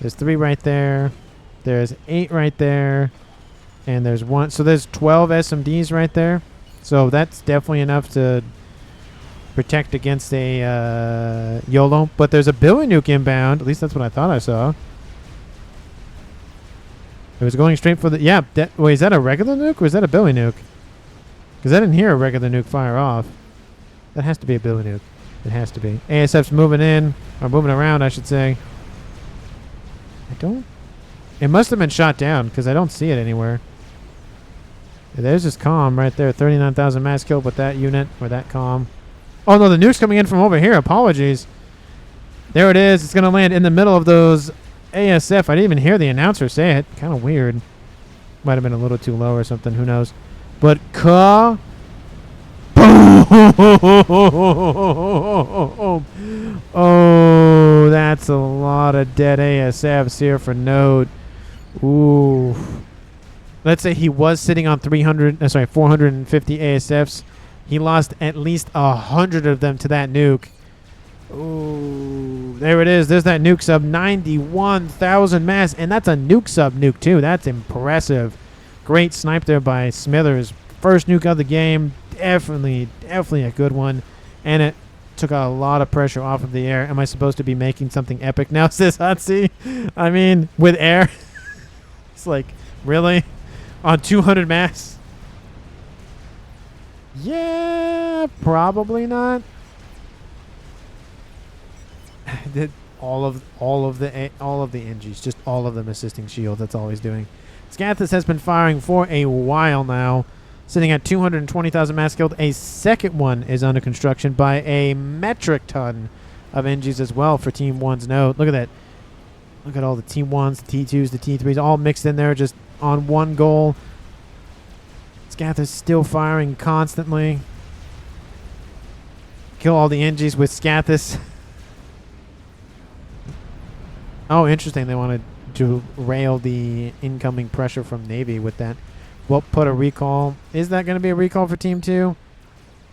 There's 3 right there. There's 8 right there. And there's 1. So there's 12 SMDs right there. So that's definitely enough to protect against a YOLO. But there's a Billy Nuke inbound. At least that's what I thought I saw. It was going straight for the... Yeah. Wait, is that a regular nuke or is that a Billy Nuke? Because I didn't hear a regular nuke fire off. That has to be a Billy Nuke. It has to be. ASF's moving in. Or moving around, I should say. I don't... It must have been shot down because I don't see it anywhere. There's this comm right there. 39,000 mass killed with that unit or that comm. Oh, no, the nuke's coming in from over here. Apologies. There it is. It's going to land in the middle of those ASF. I didn't even hear the announcer say it. Kind of weird. Might have been a little too low or something. Who knows? But boom! Oh, that's a lot of dead ASFs here for Node. Ooh. Let's say he was sitting on 450 ASFs. He lost at least 100 of them to that nuke. Ooh, there it is. There's that nuke sub. 91,000 mass, and that's a nuke sub nuke too. That's impressive. Great snipe there by Smithers. First nuke of the game. Definitely a good one. And it took a lot of pressure off of the air. Am I supposed to be making something epic now, says Hatsi? I mean, with air. It's like, really? On 200 mass? Yeah, probably not. all of the NGs, just all of them assisting shield. That's all he's doing. Scathis has been firing for a while now, sitting at 220,000 mass killed. A second one is under construction by a metric ton of NGs as well for Team 1's node. Look at that. Look at all the Team 1s, the T2s, the T3s, all mixed in there just on one goal. Scathis still firing constantly. Kill all the NGs with Scathis. Oh, interesting. They wanted to rail the incoming pressure from Navy with that. We'll put a recall. Is that going to be a recall for Team 2?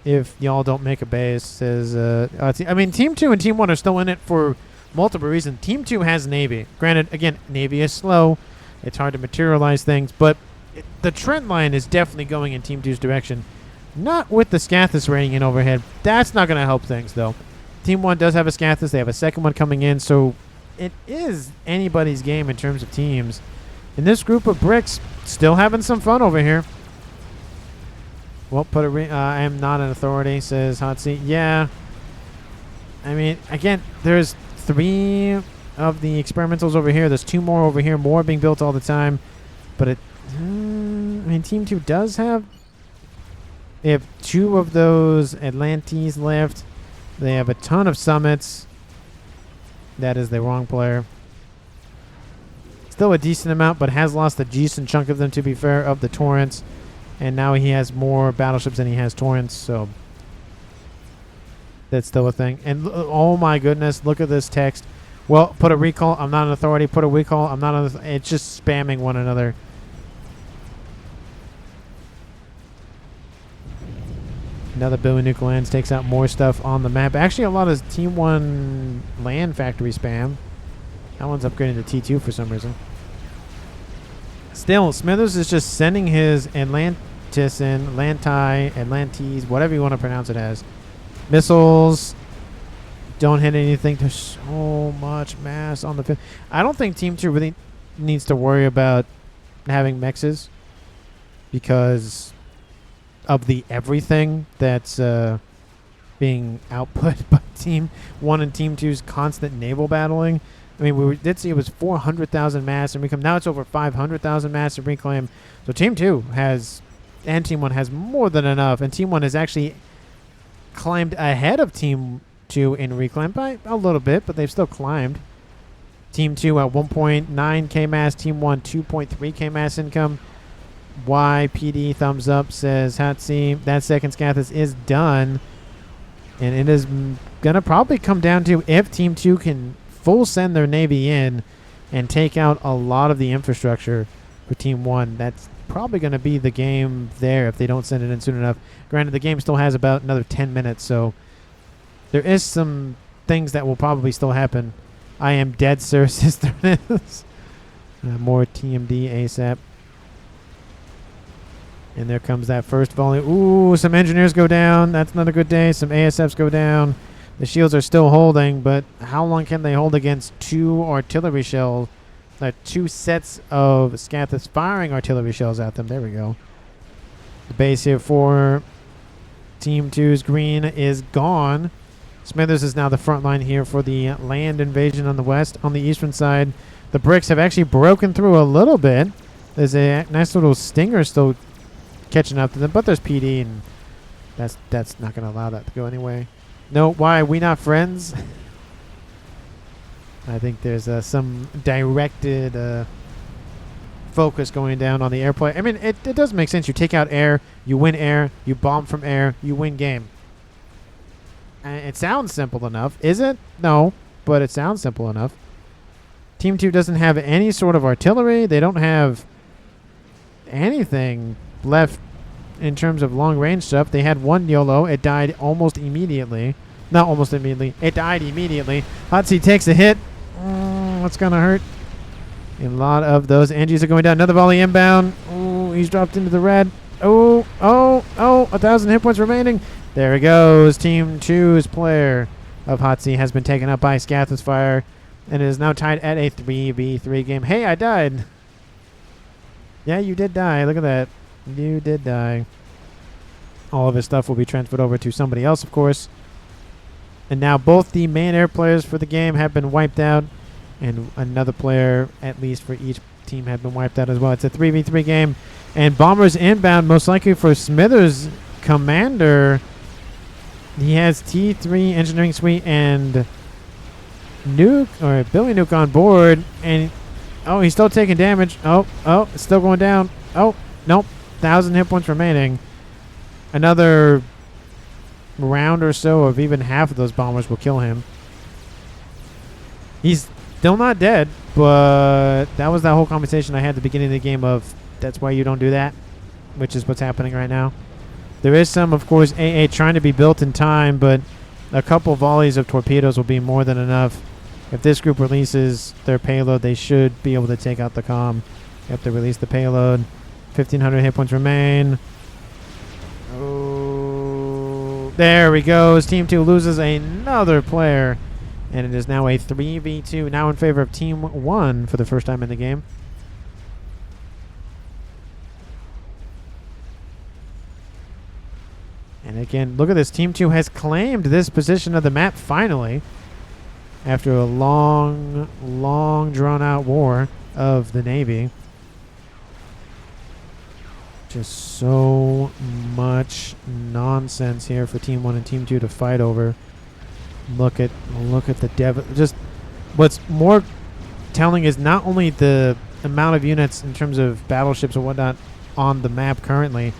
If y'all don't make a base, says... I mean, Team 2 and Team 1 are still in it for multiple reasons. Team 2 has Navy. Granted, again, Navy is slow. It's hard to materialize things. But the trend line is definitely going in Team 2's direction. Not with the Scathis raining in overhead. That's not going to help things, though. Team 1 does have a Scathis. They have a second one coming in, so... It is anybody's game in terms of teams. And this group of bricks still having some fun over here. Well, I am not an authority, says Hatsi. Yeah. I mean, again, there's 3 of the experimentals over here. There's 2 more over here. More being built all the time. But it... I mean, Team 2 does have... They have 2 of those Atlantes left. They have a ton of summits. That is the wrong player. Still a decent amount, but has lost a decent chunk of them, to be fair, of the torrents. And now he has more battleships than he has torrents, so that's still a thing. And oh my goodness, look at this text. Well, put a recall. I'm not an authority. Put a recall. I'm not an authority. It's just spamming one another. Another Billy Nuke lands, takes out more stuff on the map. Actually, a lot of Team 1 land factory spam. That one's upgrading to T2 for some reason. Still, Smithers is just sending his Atlantis in, Atlantes, whatever you want to pronounce it as. Missiles. Don't hit anything. There's so much mass on the field. I don't think Team 2 really needs to worry about having mexes because of the everything that's being output by Team 1 and Team 2's constant naval battling. I mean, we did see it was 400,000 mass and reclaim. Now it's over 500,000 mass and reclaim. So Team 2 has, and Team 1 has more than enough. And Team 1 has actually climbed ahead of Team 2 in reclaim by a little bit, but they've still climbed. Team 2 at 1.9k mass, Team 1 2.3k mass income. YPD thumbs up says Hatsi, that second Scathis is done. And it is going to probably come down to if Team 2 can full send their Navy in and take out a lot of the infrastructure for Team 1. That's probably going to be the game there if they don't send it in soon enough. Granted, the game still has about another 10 minutes, so there is some things that will probably still happen. I am dead, sir, sister. More TMD ASAP. And there comes that first volley. Ooh, some engineers go down. That's not a good day. Some ASFs go down. The shields are still holding, but how long can they hold against two artillery shells? Two sets of Scathis firing artillery shells at them. There we go. The base here for Team 2's green is gone. Smithers is now the front line here for the land invasion on the west. On the eastern side, the bricks have actually broken through a little bit. There's a nice little stinger still catching up to them, but there's PD, and that's not going to allow that to go anyway. No, why? We not friends? I think there's some directed focus going down on the airplay. I mean, it does make sense. You take out air, you win air, you bomb from air, you win game. It sounds simple enough. Is it? No, but it sounds simple enough. Team 2 doesn't have any sort of artillery. They don't have anything left in terms of long-range stuff. They had one YOLO. It died almost immediately. Not almost immediately. It died immediately. Hotsy takes a hit. That's going to hurt. A lot of those NGs are going down. Another volley inbound. Oh, he's dropped into the red. Oh, 1,000 hit points remaining. There he goes. Team 2's player of Hotsy has been taken up by Scathis fire and is now tied at a 3v3 game. Hey, I died. Yeah, you did die. Look at that. You did die. All of his stuff will be transferred over to somebody else, of course. And now both the main air players for the game have been wiped out. And another player, at least for each team, have been wiped out as well. It's a 3v3 game. And Bombers inbound, most likely for Smithers' commander. He has T3 Engineering Suite and Nuke, or Billy Nuke on board. And, oh, he's still taking damage. Oh, it's still going down. Oh, nope. 1,000 hit points remaining. Another round or so of even half of those bombers will kill him. He's still not dead, but that was that whole conversation I had at the beginning of the game of that's why you don't do that, which is what's happening right now. There is some, of course, AA trying to be built in time, but a couple volleys of torpedoes will be more than enough. If this group releases their payload, they should be able to take out the comm. You have to release the payload. 1,500 hit points remain. Oh, there we go. Team 2 loses another player, and it is now a 3v2, now in favor of Team 1 for the first time in the game. And again, look at this. Team 2 has claimed this position of the map finally after a long, drawn-out war of the Navy. Just so much nonsense here for Team 1 and Team 2 to fight over. Look at the dev. Just what's more telling is not only the amount of units in terms of battleships and whatnot on the map currently,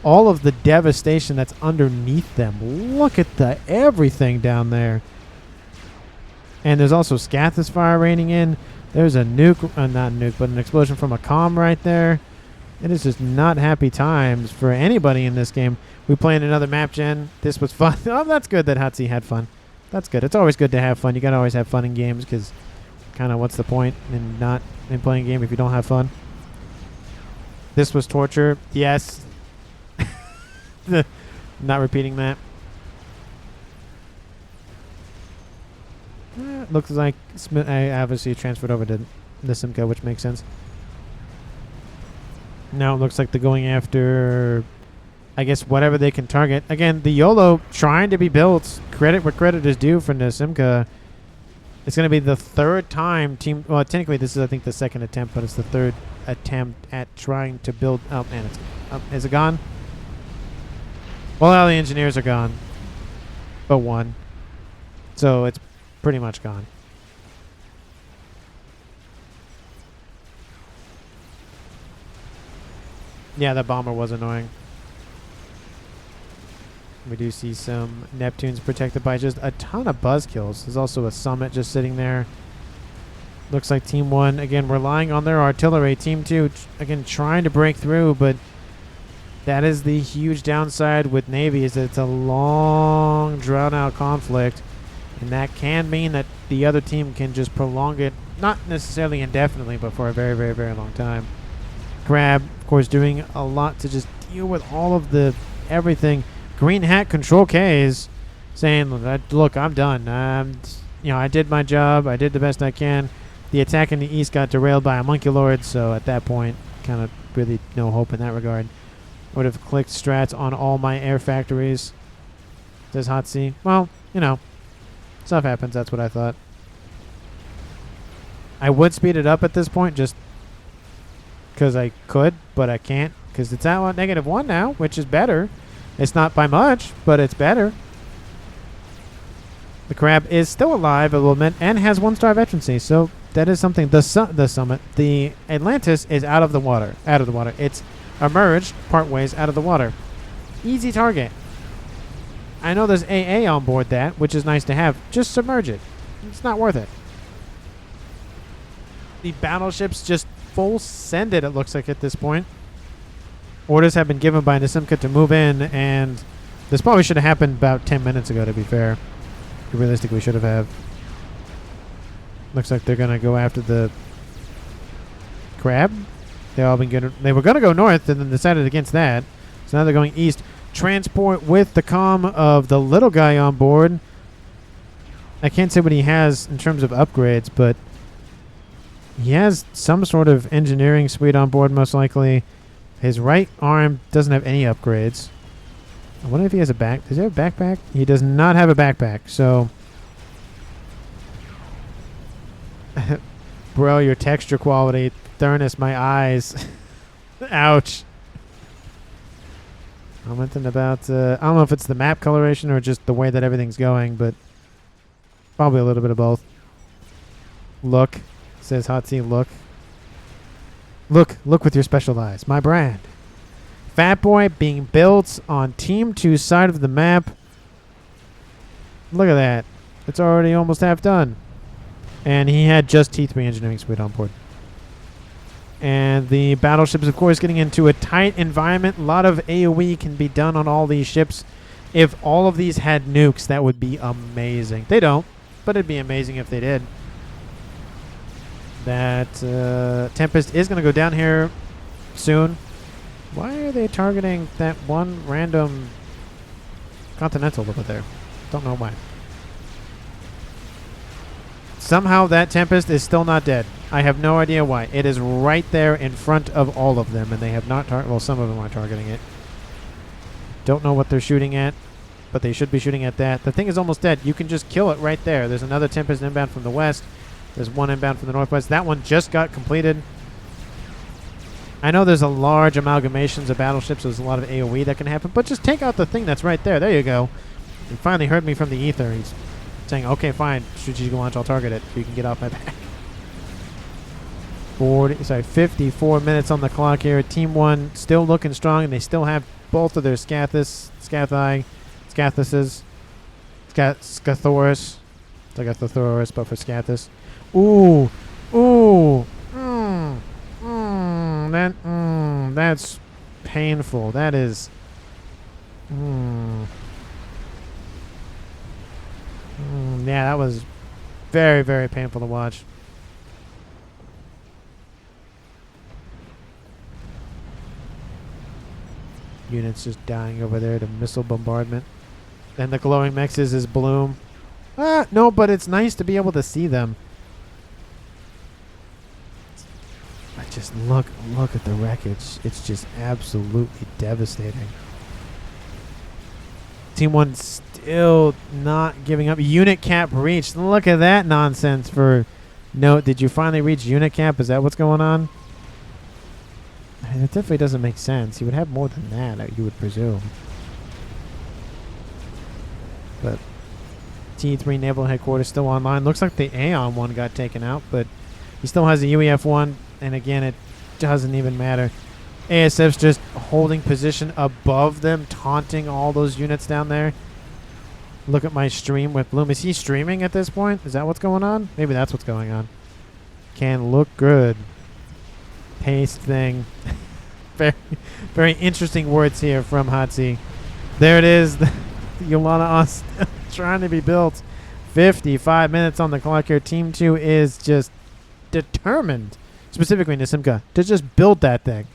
all of the devastation that's underneath them. Look at the everything down there. And there's also Scathis fire raining in. There's a nuke, not nuke, but an explosion from a comm right there. It is just not happy times for anybody in this game. We playing another map gen. This was fun. Oh, that's good that Hatsi had fun. That's good. It's always good to have fun. You gotta always have fun in games because kind of what's the point in not in playing a game if you don't have fun? This was torture. Yes. Not repeating that. Looks like Smith, I obviously transferred over to the Simca, which makes sense. Now it looks like they're going after, I guess, whatever they can target. Again, the YOLO trying to be built. Credit where credit is due for Simca. It's going to be the third time team. Well, technically this is, I think, the second attempt, but it's the third attempt at trying to build. Oh man, it's is it gone? Well, all the engineers are gone, but one, so it's pretty much gone. Yeah, that bomber was annoying. We do see some Neptunes protected by just a ton of buzz kills. There's also a Summit just sitting there. Looks like Team 1, again, relying on their artillery. Team 2, again, trying to break through, but that is the huge downside with Navy, is that it's a long, drawn-out conflict, and that can mean that the other team can just prolong it, not necessarily indefinitely, but for a very, very, very long time. Crab, of course, doing a lot to just deal with all of the everything. Green Hat Control K's saying, look, I'm done. You know, I did my job. I did the best I can. The attack in the east got derailed by a Monkey Lord, so at that point, kind of really no hope in that regard. Would have clicked strats on all my air factories. Says Hatsi. Well, you know, stuff happens. That's what I thought. I would speed it up at this point just because I could, but I can't because it's at -1 now, which is better. It's not by much, but it's better. The Crab is still alive a little bit and has 1-star veterancy, so that is something. The Summit, the Atlantis is out of the water. Out of the water. It's emerged part ways out of the water. Easy target. I know there's AA on board that, which is nice to have. Just submerge it. It's not worth it. The battleships just full send it looks like at this point. Orders have been given by Nasimka to move in, and this probably should have happened about 10 minutes ago, to be fair. Realistically should have. Looks like they're going to go after the Crab. They were going to go north and then decided against that. So now they're going east. Transport with the comm of the little guy on board. I can't say what he has in terms of upgrades, but he has some sort of engineering suite on board, most likely. His right arm doesn't have any upgrades. I wonder if he has a back. Does he have a backpack? He does not have a backpack, so... Bro, your texture quality. Thurnis, my eyes. Ouch. Commenting about... I don't know if it's the map coloration or just the way that everything's going, but... Probably a little bit of both. Look. Says Hatsi, look. Look with your special eyes. My brand. Fat Boy being built on Team 2's side of the map. Look at that. It's already almost half done. And he had just T3 engineering suite on board. And the battleships, of course, getting into a tight environment. A lot of AoE can be done on all these ships. If all of these had nukes, that would be amazing. They don't, but it'd be amazing if they did. That Tempest is going to go down here soon. Why are they targeting that one random Continental over there? Don't know why. Somehow that Tempest is still not dead. I have no idea why. It is right there in front of all of them, and they have not well, some of them are targeting it. Don't know what they're shooting at, but they should be shooting at that. The thing is almost dead. You can just kill it right there. There's another Tempest inbound from the west. There's one inbound from the northwest. That one just got completed. I know there's a large amalgamations of battleships. So there's a lot of AoE that can happen, but just take out the thing that's right there. There you go. He finally heard me from the ether. He's saying, okay, fine, strategic launch, I'll target it so you can get off my back. 54 minutes on the clock here. Team 1 still looking strong, and they still have both of their Scathuses. Scathuses. Scathosaurus. It's like a Thothosaurus, but for Scathus. that's painful. That is... yeah, that was very, very painful to watch. Units just dying over there to missile bombardment. And the glowing mechs is his bloom. No, but it's nice to be able to see them. But just look at the wreckage. It's just absolutely devastating. Team 1 still not giving up. Unit cap reached. Look at that nonsense for note. Did you finally reach unit cap? Is that what's going on? I mean, it definitely doesn't make sense. You would have more than that, you would presume. But T3 Naval Headquarters still online. Looks like the Aeon one got taken out, but he still has a UEF one. And again, it doesn't even matter. ASF's just holding position above them, taunting all those units down there. Look at my stream with Bloom. Is he streaming at this point? Is that what's going on? Maybe that's what's going on. Can look good. Paste thing. Very, very interesting words here from Hatsi. There it is. Yolana Ost trying to be built. 55 minutes on the clock here. Team 2 is just determined, specifically Nasimka, to just build that thing.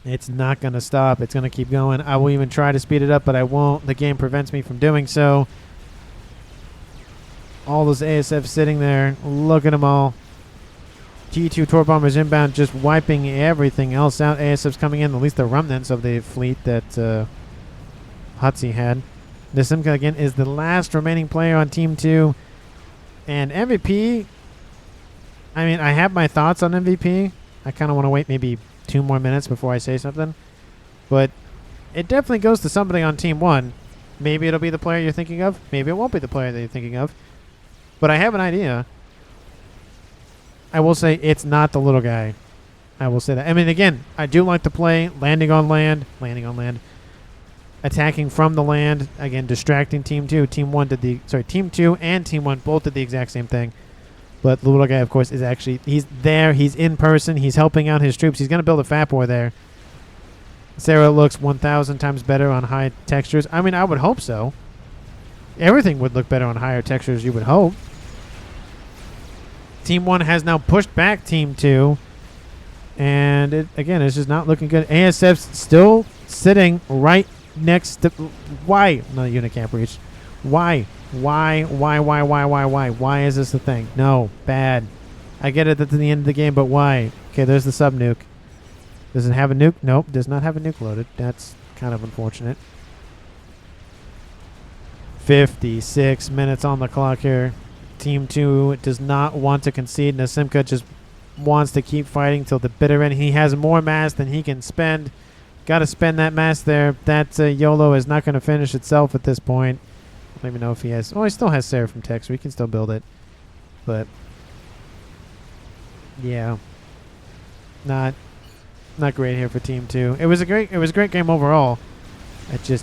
It's not going to stop. It's going to keep going. I will even try to speed it up, but I won't. The game prevents me from doing so. All those ASF sitting there. Look at them all. T2 Tor Bombers inbound, just wiping everything else out. ASF's coming in, at least the remnants of the fleet that Hatsi had. Nasimka, again, is the last remaining player on Team 2. And MVP, I mean, I have my thoughts on MVP. I kind of want to wait maybe 2 more minutes before I say something. But it definitely goes to somebody on Team 1. Maybe it'll be the player you're thinking of. Maybe it won't be the player that you're thinking of. But I have an idea. I will say it's not the little guy. I will say that. I mean, again, I do like to play landing on land, attacking from the land. Again, distracting Team 2. Team 2 and Team 1 both did the exact same thing. But the little guy, of course, is actually, he's there. He's in person. He's helping out his troops. He's going to build a FAF war there. Sarah looks 1,000 times better on high textures. I mean, I would hope so. Everything would look better on higher textures, you would hope. Team 1 has now pushed back Team 2. And, again, it's just not looking good. ASF's still sitting right next to... Why? No, unit camp reached. Why? Why is this a thing? No, bad. I get it, that's the end of the game, but why? Okay, there's the sub-nuke. Does it have a nuke? Nope, does not have a nuke loaded. That's kind of unfortunate. 56 minutes on the clock here. Team 2 does not want to concede. Nasimka just wants to keep fighting till the bitter end. He has more mass than he can spend. Got to spend that mass there. That YOLO is not going to finish itself at this point. I don't even know if he has... Oh, he still has Sarah from tech, so he can still build it. But, yeah. Not great here for Team 2. It was a great game overall.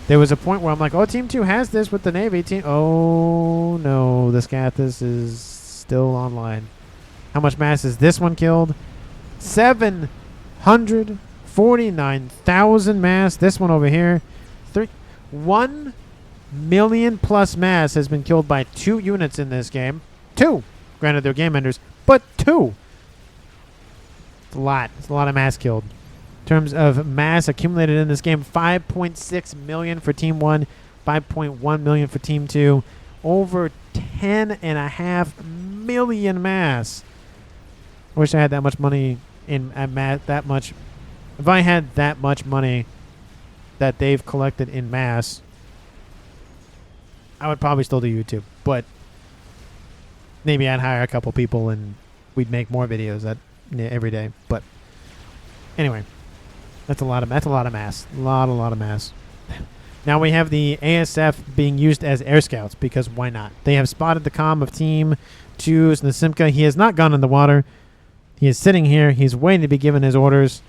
There was a point where I'm like, oh, Team 2 has this with the Navy. Oh, no. The Scathis is still online. How much mass is this one killed? 749,000 mass. This one over here. 1 million plus mass has been killed by 2 units in this game. 2. Granted, they're game enders, but 2. It's a lot. It's a lot of mass killed. In terms of mass accumulated in this game, 5.6 million for Team 1, 5.1 million for Team 2, over 10.5 million mass. I wish I had that much money in that much. If I had that much money that they've collected in mass, I would probably still do YouTube. But maybe I'd hire a couple people and we'd make more videos every day. But anyway. That's a lot of mass. A lot of mass. Now we have the ASF being used as air scouts because why not? They have spotted the comm of Team 2's Nasimka. He has not gone in the water. He is sitting here. He's waiting to be given his orders.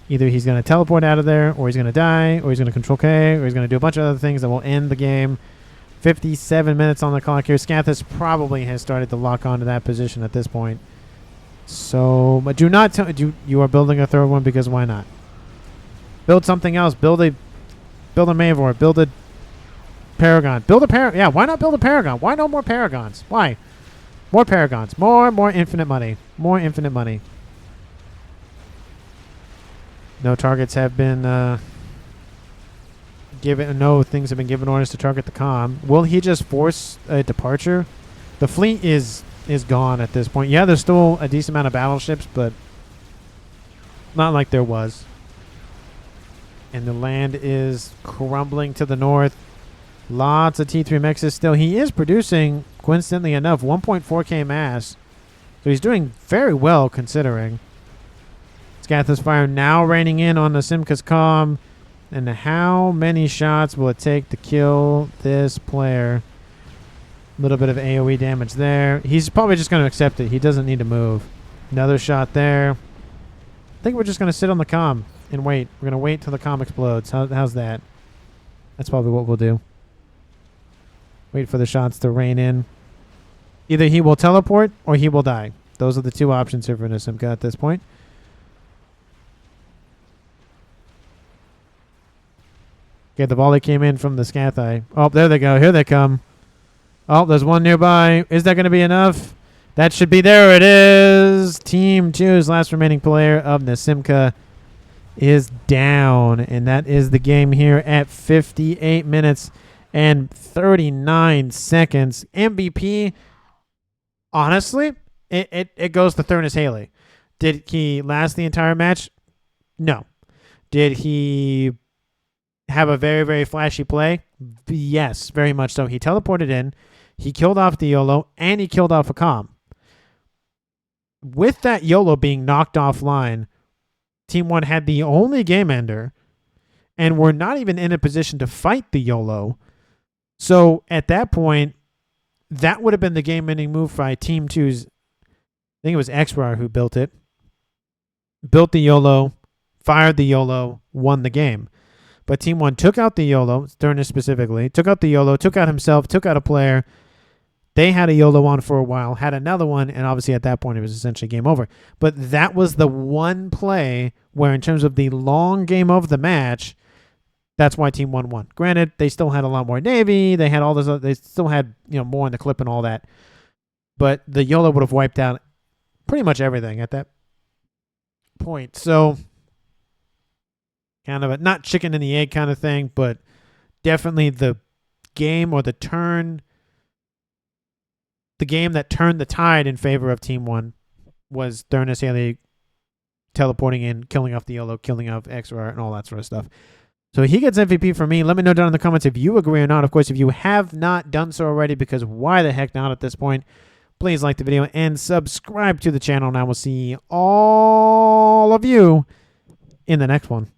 Either he's going to teleport out of there, or he's going to die, or he's going to control K, or he's going to do a bunch of other things that will end the game. 57 minutes on the clock here. Scathis probably has started to lock onto that position at this point. So, but do not tell you are building a third one because why not? Build something else. Build a Mavor. Build a Paragon. Yeah, why not build a Paragon? Why no more Paragons? Why? More Paragons. More infinite money. More infinite money. No targets have been given. No things have been given orders to target the comm. Will he just force a departure? The fleet is gone at this point. Yeah, there's still a decent amount of battleships, but not like there was. And the land is crumbling to the north. Lots of T3 mexes still. He is producing, coincidentally enough, 1.4k mass. So he's doing very well considering. Scathus Fire now raining in on the Simca's comm. And how many shots will it take to kill this player? A little bit of AoE damage there. He's probably just going to accept it. He doesn't need to move. Another shot there. I think we're just going to sit on the comm and wait. We're going to wait till the comm explodes. How's that? That's probably what we'll do. Wait for the shots to rain in. Either he will teleport or he will die. Those are the two options here for Nisimka at this point. Okay, the volley came in from the Scathai. Oh, there they go. Here they come. Oh, there's one nearby. Is that going to be enough? That should be. There it is. Team 2's last remaining player of Nisimka is down. And that is the game here at 58 minutes and 39 seconds. MVP, honestly, it goes to Thurnis Haley. Did he last the entire match? No. Did he have a very, very flashy play? Yes, very much so. He teleported in. He killed off the YOLO, and he killed off a comm. With that YOLO being knocked offline, Team 1 had the only game ender, and were not even in a position to fight the YOLO. So at that point, that would have been the game-ending move by Team 2's, I think it was Extractor who built it. Built the YOLO, fired the YOLO, won the game. But Team 1 took out the YOLO, Thurnis specifically, took out the YOLO, took out himself, took out a player. They had a YOLO on for a while, had another one, and obviously at that point it was essentially game over. But that was the one play where in terms of the long game of the match, that's why Team 1 won. Granted, they still had a lot more Navy, they had all this, they still had more in the clip and all that. But the YOLO would have wiped out pretty much everything at that point. So kind of a not chicken and the egg kind of thing, but definitely the game or the game that turned the tide in favor of Team 1 was Thurnis Haley teleporting in, killing off the YOLO, killing off XR, and all that sort of stuff. So he gets MVP for me. Let me know down in the comments if you agree or not. Of course, if you have not done so already, because why the heck not at this point, please like the video and subscribe to the channel, and I will see all of you in the next one.